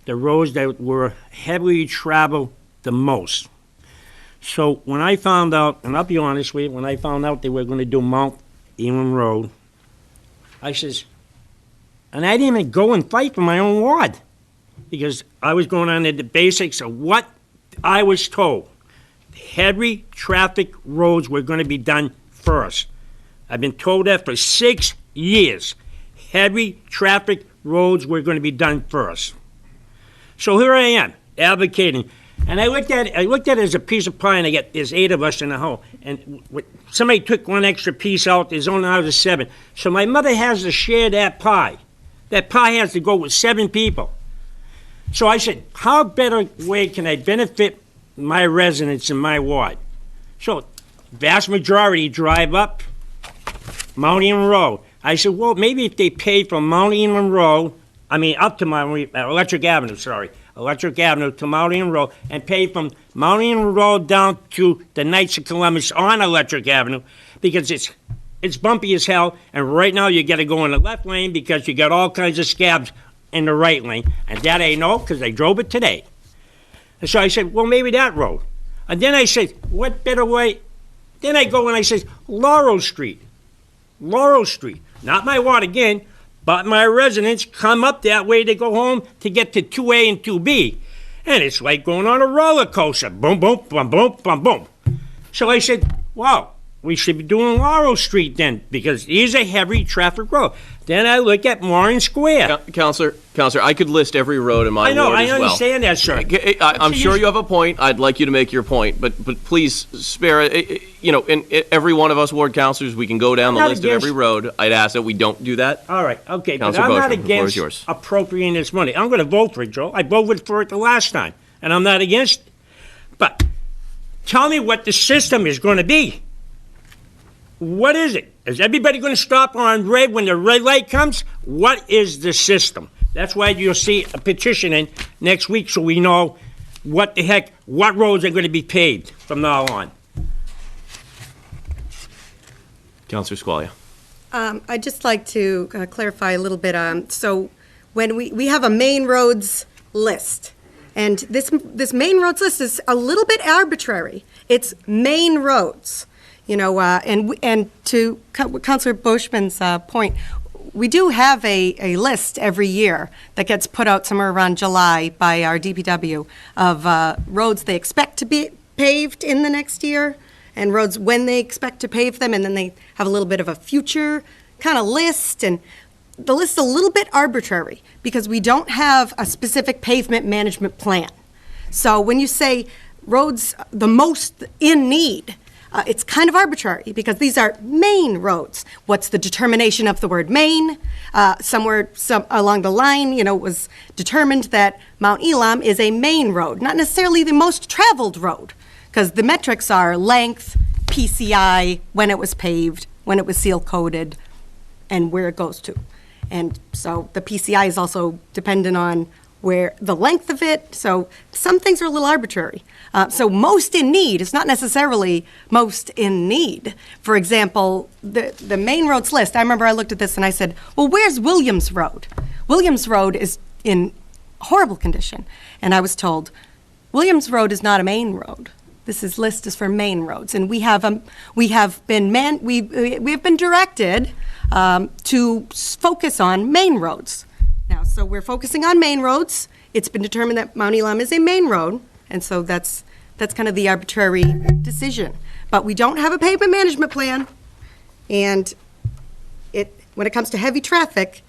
the roads that were heavily traveled the most. So when I found out, and I'll be honest with you, when I found out they were going to do Mount Elam Road, I says, and I didn't even go and fight for my own ward, because I was going on to the basics of what I was told. Heavy traffic roads were going to be done first. I've been told that for 6 years. Heavy traffic roads were going to be done first. So here I am, advocating. And I looked at it as a piece of pie, and there's 8 of us in the hole. And somebody took one extra piece out, there's only out of 7. So my mother has to share that pie. That pie has to go with 7 people. So I said, how better way can I benefit my residents in my ward? So vast majority drive up Mount Elam Road. I said, well, maybe if they pay from Mount Elam Road, up to Electric Avenue to Mount Elam Road, and pay from Mount Elam Road down to the Knights of Columbus on Electric Avenue, because it's bumpy as hell, and right now you got to go in the left lane because you got all kinds of scabs in the right lane, and that I know because I drove it today. And so I said, well, maybe that road. And then I said, what better way? Then I go and I said, Laurel Street, not my ward again, but my residents come up that way to go home to get to 2A and 2B. And it's like going on a roller coaster. Boom, boom, boom, boom, boom, boom. So I said, wow, we should be doing Laurel Street then, because it is a heavy traffic road. Then I look at Warren Square. Counselor, I could list every road in my ward as well. I know, I understand that, sir. I'm sure you have a point. I'd like you to make your point, but please spare it. In every one of us ward councilors, we can go down the list of every road. I'd ask that we don't do that. All right, okay, but Counselor I'm not Boishman, the floor is against yours. appropriating this money. I'm going to vote for it, Joe. I voted for it the last time, and I'm not against it. But tell me what the system is going to be. What is it? Is everybody going to stop on red when the red light comes? What is the system? That's why you'll see a petition in next week, so we know what roads are going to be paved from now on. Counselor Squalia. I'd just like to clarify a little bit. So when we have a main roads list, and this main roads list is a little bit arbitrary. It's main roads. And to Councilor Boishman's point, we do have a list every year that gets put out somewhere around July by our DPW of roads they expect to be paved in the next year, and roads when they expect to pave them, and then they have a little bit of a future kind of list, and the list's a little bit arbitrary because we don't have a specific pavement management plan. So when you say roads the most in need, it's kind of arbitrary because these are main roads. What's the determination of the word main? Somewhere along the line, it was determined that Mount Elam is a main road, not necessarily the most traveled road, because the metrics are length, PCI, when it was paved, when it was seal coated, and where it goes to. And so the PCI is also dependent on where the length of it, so some things are a little arbitrary. So most in need is not necessarily most in need. For example, the main roads list, I remember I looked at this and I said, well, where's Williams Road? Williams Road is in horrible condition. And I was told, Williams Road is not a main road. This list is for main roads. And we have been directed to focus on main roads. Now, so we're focusing on main roads, it's been determined that Mount Elam is a main road, and so that's kind of the arbitrary decision. But we don't have a pavement management plan, and when it comes to heavy traffic,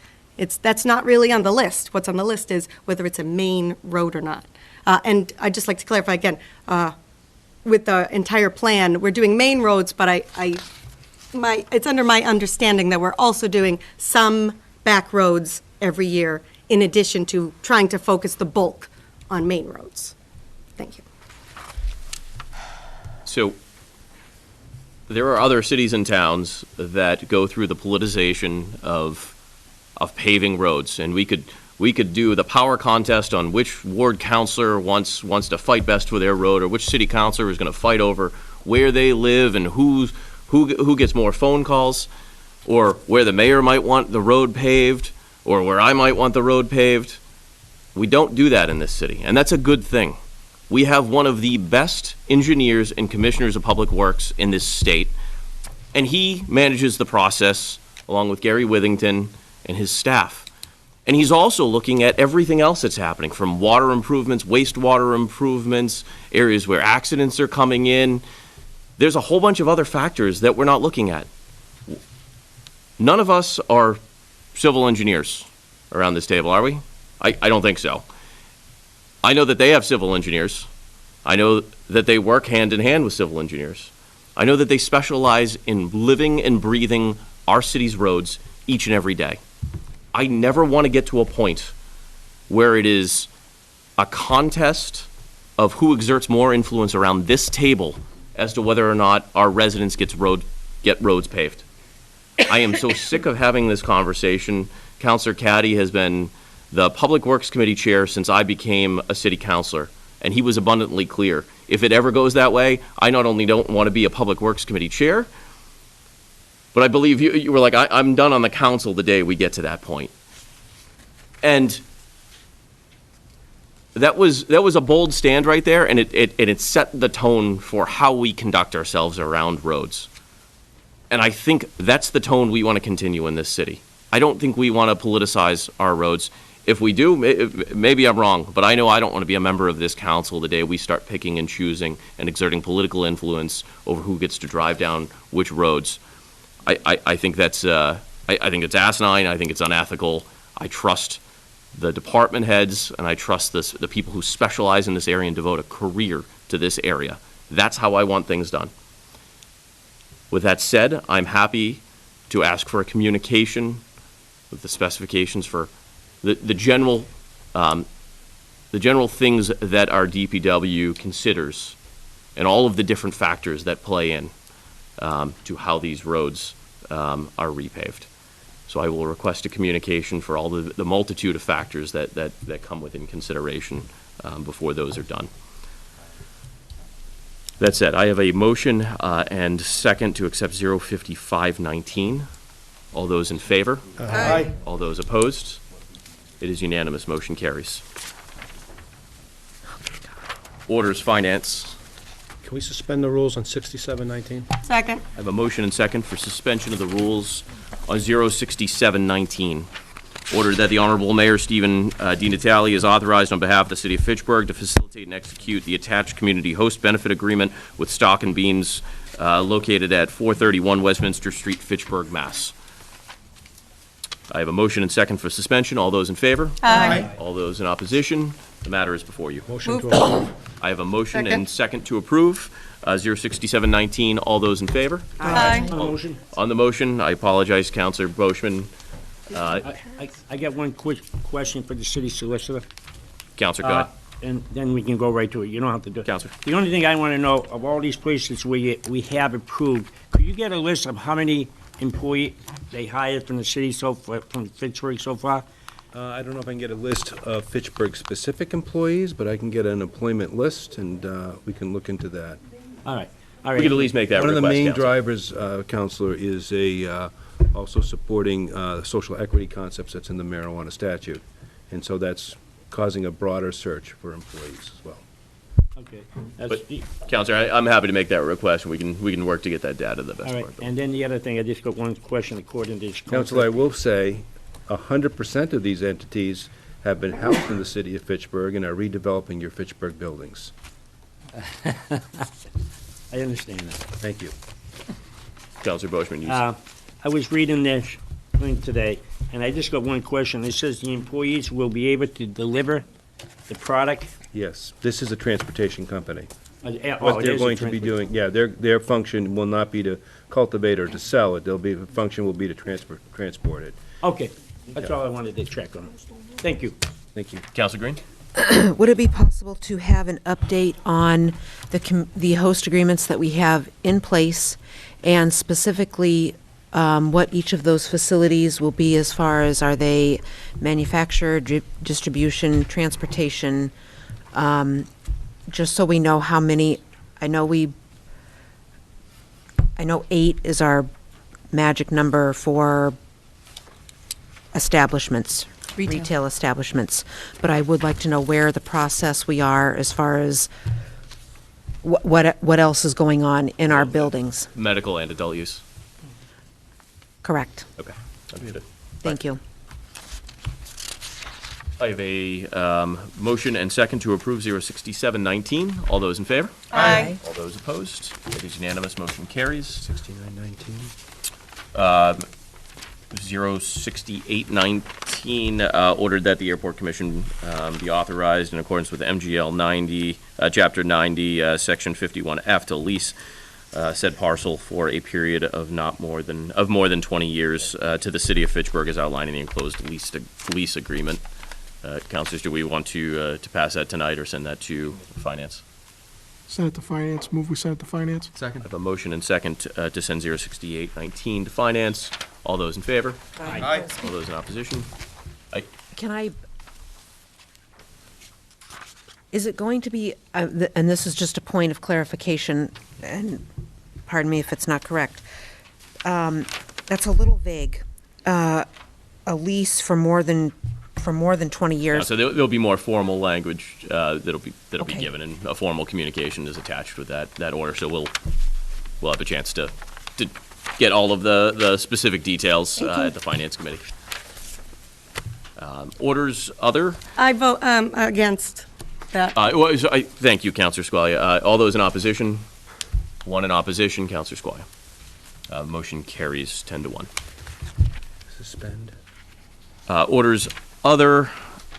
that's not really on the list. What's on the list is whether it's a main road or not. And I'd just like to clarify again, with the entire plan, we're doing main roads, but it's under my understanding that we're also doing some back roads every year in addition to trying to focus the bulk on main roads. Thank you. So there are other cities and towns that go through the politicization of paving roads, and we could do the power contest on which ward councilor wants to fight best for their road, or which city councilor is going to fight over where they live and who gets more phone calls, or where the mayor might want the road paved, or where I might want the road paved. We don't do that in this city, and that's a good thing. We have one of the best engineers and commissioners of public works in this state, and he manages the process along with Gary Withington and his staff. And he's also looking at everything else that's happening, from water improvements, wastewater improvements, areas where accidents are coming in. There's a whole bunch of other factors that we're not looking at. None of us are civil engineers around this table, are we? I don't think so. I know that they have civil engineers. I know that they work hand in hand with civil engineers. I know that they specialize in living and breathing our city's roads each and every day. I never want to get to a point where it is a contest of who exerts more influence around this table as to whether or not our residents get roads paved. I am so sick of having this conversation. Councilor Caddy has been the Public Works Committee chair since I became a city councilor, and he was abundantly clear. If it ever goes that way, I not only don't want to be a Public Works Committee chair, but I believe you were like, I'm done on the council the day we get to that point. And that was a bold stand right there, and it set the tone for how we conduct ourselves around roads. And I think that's the tone we want to continue in this city. I don't think we want to politicize our roads. If we do, maybe I'm wrong, but I know I don't want to be a member of this council the day we start picking and choosing and exerting political influence over who gets to drive down which roads. I think that's I think it's asinine. I think it's unethical. I trust the department heads, and I trust the people who specialize in this area and devote a career to this area. That's how I want things done. With that said, I'm happy to ask for a communication with the specifications for the general things that our DPW considers, and all of the different factors that play in to how these roads are repaved. So I will request a communication for all the multitude of factors that come within consideration before those are done. That said, I have a motion and second to accept 05519. All those in favor? Aye. All those opposed? It is unanimous. Motion carries. Orders, finance. Can we suspend the rules on 6719? Second. I have a motion and second for suspension of the rules on 06719. Ordered that the Honorable Mayor Stephen DiNatale is authorized on behalf of the City of Fitchburg to facilitate and execute the attached community host benefit agreement with Stock and Beans located at 431 Westminster Street, Fitchburg, Mass. I have a motion and second for suspension. All those in favor? Aye. All those in opposition? The matter is before you. Motion to approve. I have a motion and second to approve. 06719. All those in favor? Aye. Motion. On the motion, I apologize, Councilor Boschman. I got one quick question for the city solicitor. Councilor, go ahead. And then we can go right to it. You don't have to do it. Counselor. The only thing I want to know, of all these places we have approved, could you get a list of how many employee they hired from the city from Fitchburg so far? I don't know if I can get a list of Fitchburg-specific employees, but I can get an employment list, and we can look into that. All right. We could at least make that request, One of the main Counselor. drivers, Counselor, is also supporting social equity concepts that's in the marijuana statute. And so that's causing a broader search for employees as well. Okay. But, Counselor, I'm happy to make that request, and we can work to get that data the best All right, part. and then the other thing, I just got one question according to this. Counsel, I will say, 100% of these entities have been housed in the city of Fitchburg and are redeveloping your Fitchburg buildings. I understand that. Thank you. Counselor Boishman, I was reading this thing today, and I just got one question. It says the employees will be able to deliver the product. Yes, this is a transportation company. Oh, What it they're is a going to be transport- doing, yeah, their function will not be to cultivate or to sell it. The function will be to transport it. Okay, that's all I wanted to check on. Thank you. Thank you. Counselor Green? Would it be possible to have an update on the host agreements that we have in place, and specifically what each of those facilities will be as far as, are they manufacture, distribution, transportation, just so we know how many. I know 8 is our magic number for establishments, retail establishments, but I would like to know where the process we are as far as what else is going on in our buildings. Medical and adult use. Correct. Okay, understood. Thank you. I have a motion and second to approve 06719. All those in favor? Aye. All those opposed? It is unanimous, motion carries. 6919. 06819, ordered that the Airport Commission be authorized in accordance with MGL 90, Chapter 90, Section 51F to lease said parcel for a period of more than 20 years to the city of Fitchburg as outlined in the enclosed lease agreement. Councilors, do we want to pass that tonight or send that to Finance? Send it to Finance. Move we send it to Finance. Second. I have a motion and second to send 06819 to Finance. All those in favor? Aye. All those in opposition? Is it going to be, and this is just a point of clarification, and pardon me if it's not correct, that's a little vague. A lease for more than 20 years. So there'll be more formal language that'll be Okay. given, and a formal communication is attached with that order. So we'll have a chance to get all of the specific details at the Finance Committee. Orders other. I vote against that. Thank you, Councilor Squalia. All those in opposition? One in opposition, Councilor Squalia. Motion carries 10-1. Suspend. Orders other.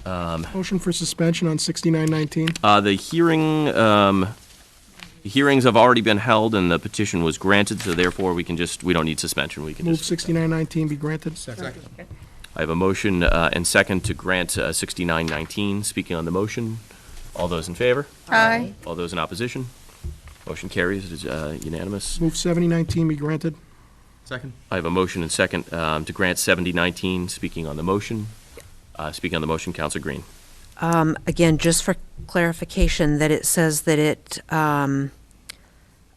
Motion for suspension on 6919. The hearings have already been held and the petition was granted, so therefore we don't need suspension. We can Move just. 6919 be granted. Second. I have a motion and second to grant 6919. Speaking on the motion, all those in favor? Aye. All those in opposition? Motion carries. It is unanimous. Move 7019 be granted. Second. I have a motion and second to grant 7019. Speaking on the motion, Councilor Green. Again, just for clarification, that it says that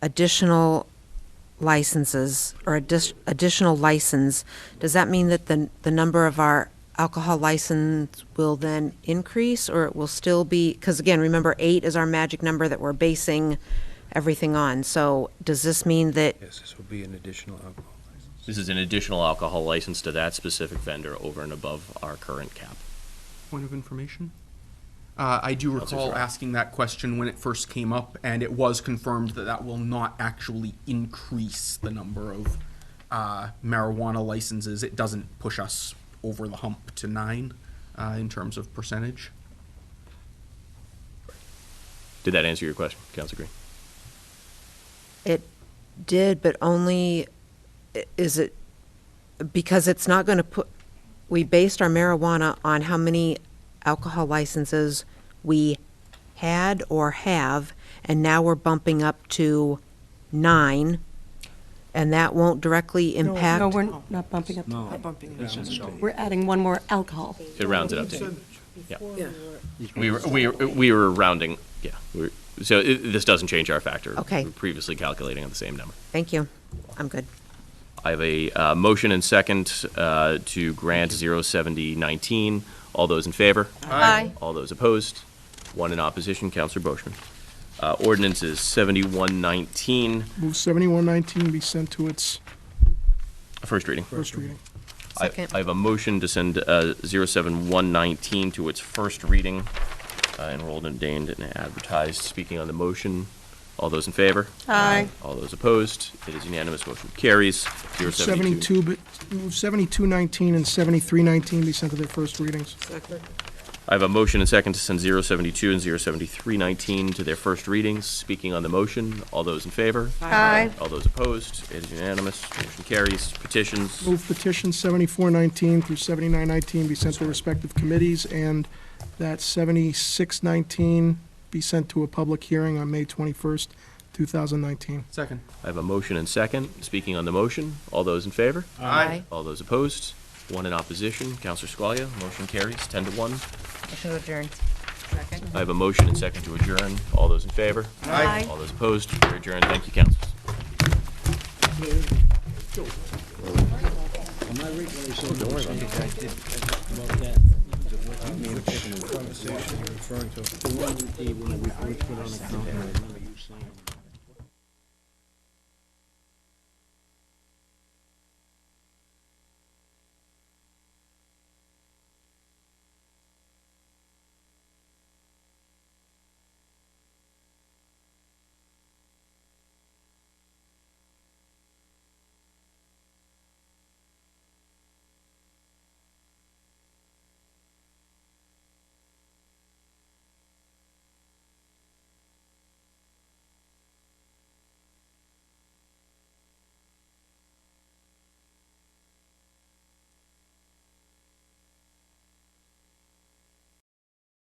additional licenses or additional license, does that mean that the number of our alcohol license will then increase, or it will still be, because again, remember 8 is our magic number that we're basing everything on. So does this mean that, Yes, this will be an additional alcohol license. This is an additional alcohol license to that specific vendor over and above our current cap. Point of information? I do recall asking that question when it first came up, and it was confirmed that that will not actually increase the number of marijuana licenses. It doesn't push us over the hump to 9 in terms of percentage. Did that answer your question, Councilor Green? it did, but only, is it, because it's not going to put, we based our marijuana on how many alcohol licenses we had or have, and now we're bumping up to 9, and that won't directly impact? No, we're not bumping up. No. We're adding one more alcohol. It rounds it up to 8. Yeah. We were rounding, yeah. So this doesn't change our factor. Okay. We're previously calculating on the same number. Thank you. I'm good. I have a motion and second to grant 07019. All those in favor? Aye. All those opposed? One in opposition, Councilor Boishman. Ordinance is 7119. Move 7119 be sent to its First reading. first reading. Second. I have a motion to send 07119 to its first reading, enrolled, ordained, and advertised. Speaking on the motion, all those in favor? Aye. All those opposed? It is unanimous. Motion carries. 072. 7219 and 7319 be sent to their first readings. I have a motion and second to send 072 and 07319 to their first readings. Speaking on the motion, all those in favor? Aye. All those opposed? It is unanimous. Motion carries. Petitions. Move petitions 7419 through 7919 be sent to their respective committees, and that 7619 be sent to a public hearing on May 21st, 2019. Second. I have a motion and second. Speaking on the motion, all those in favor? Aye. All those opposed? One in opposition. Counselor Squalia, motion carries 10-1. Motion to adjourn. Second. I have a motion and second to adjourn. All those in favor? Aye. All those opposed? We're adjourned. Thank you, councilors. Am I right when I said don't worry about that? Conversation you're referring to. The one when we first put on the calendar, I remember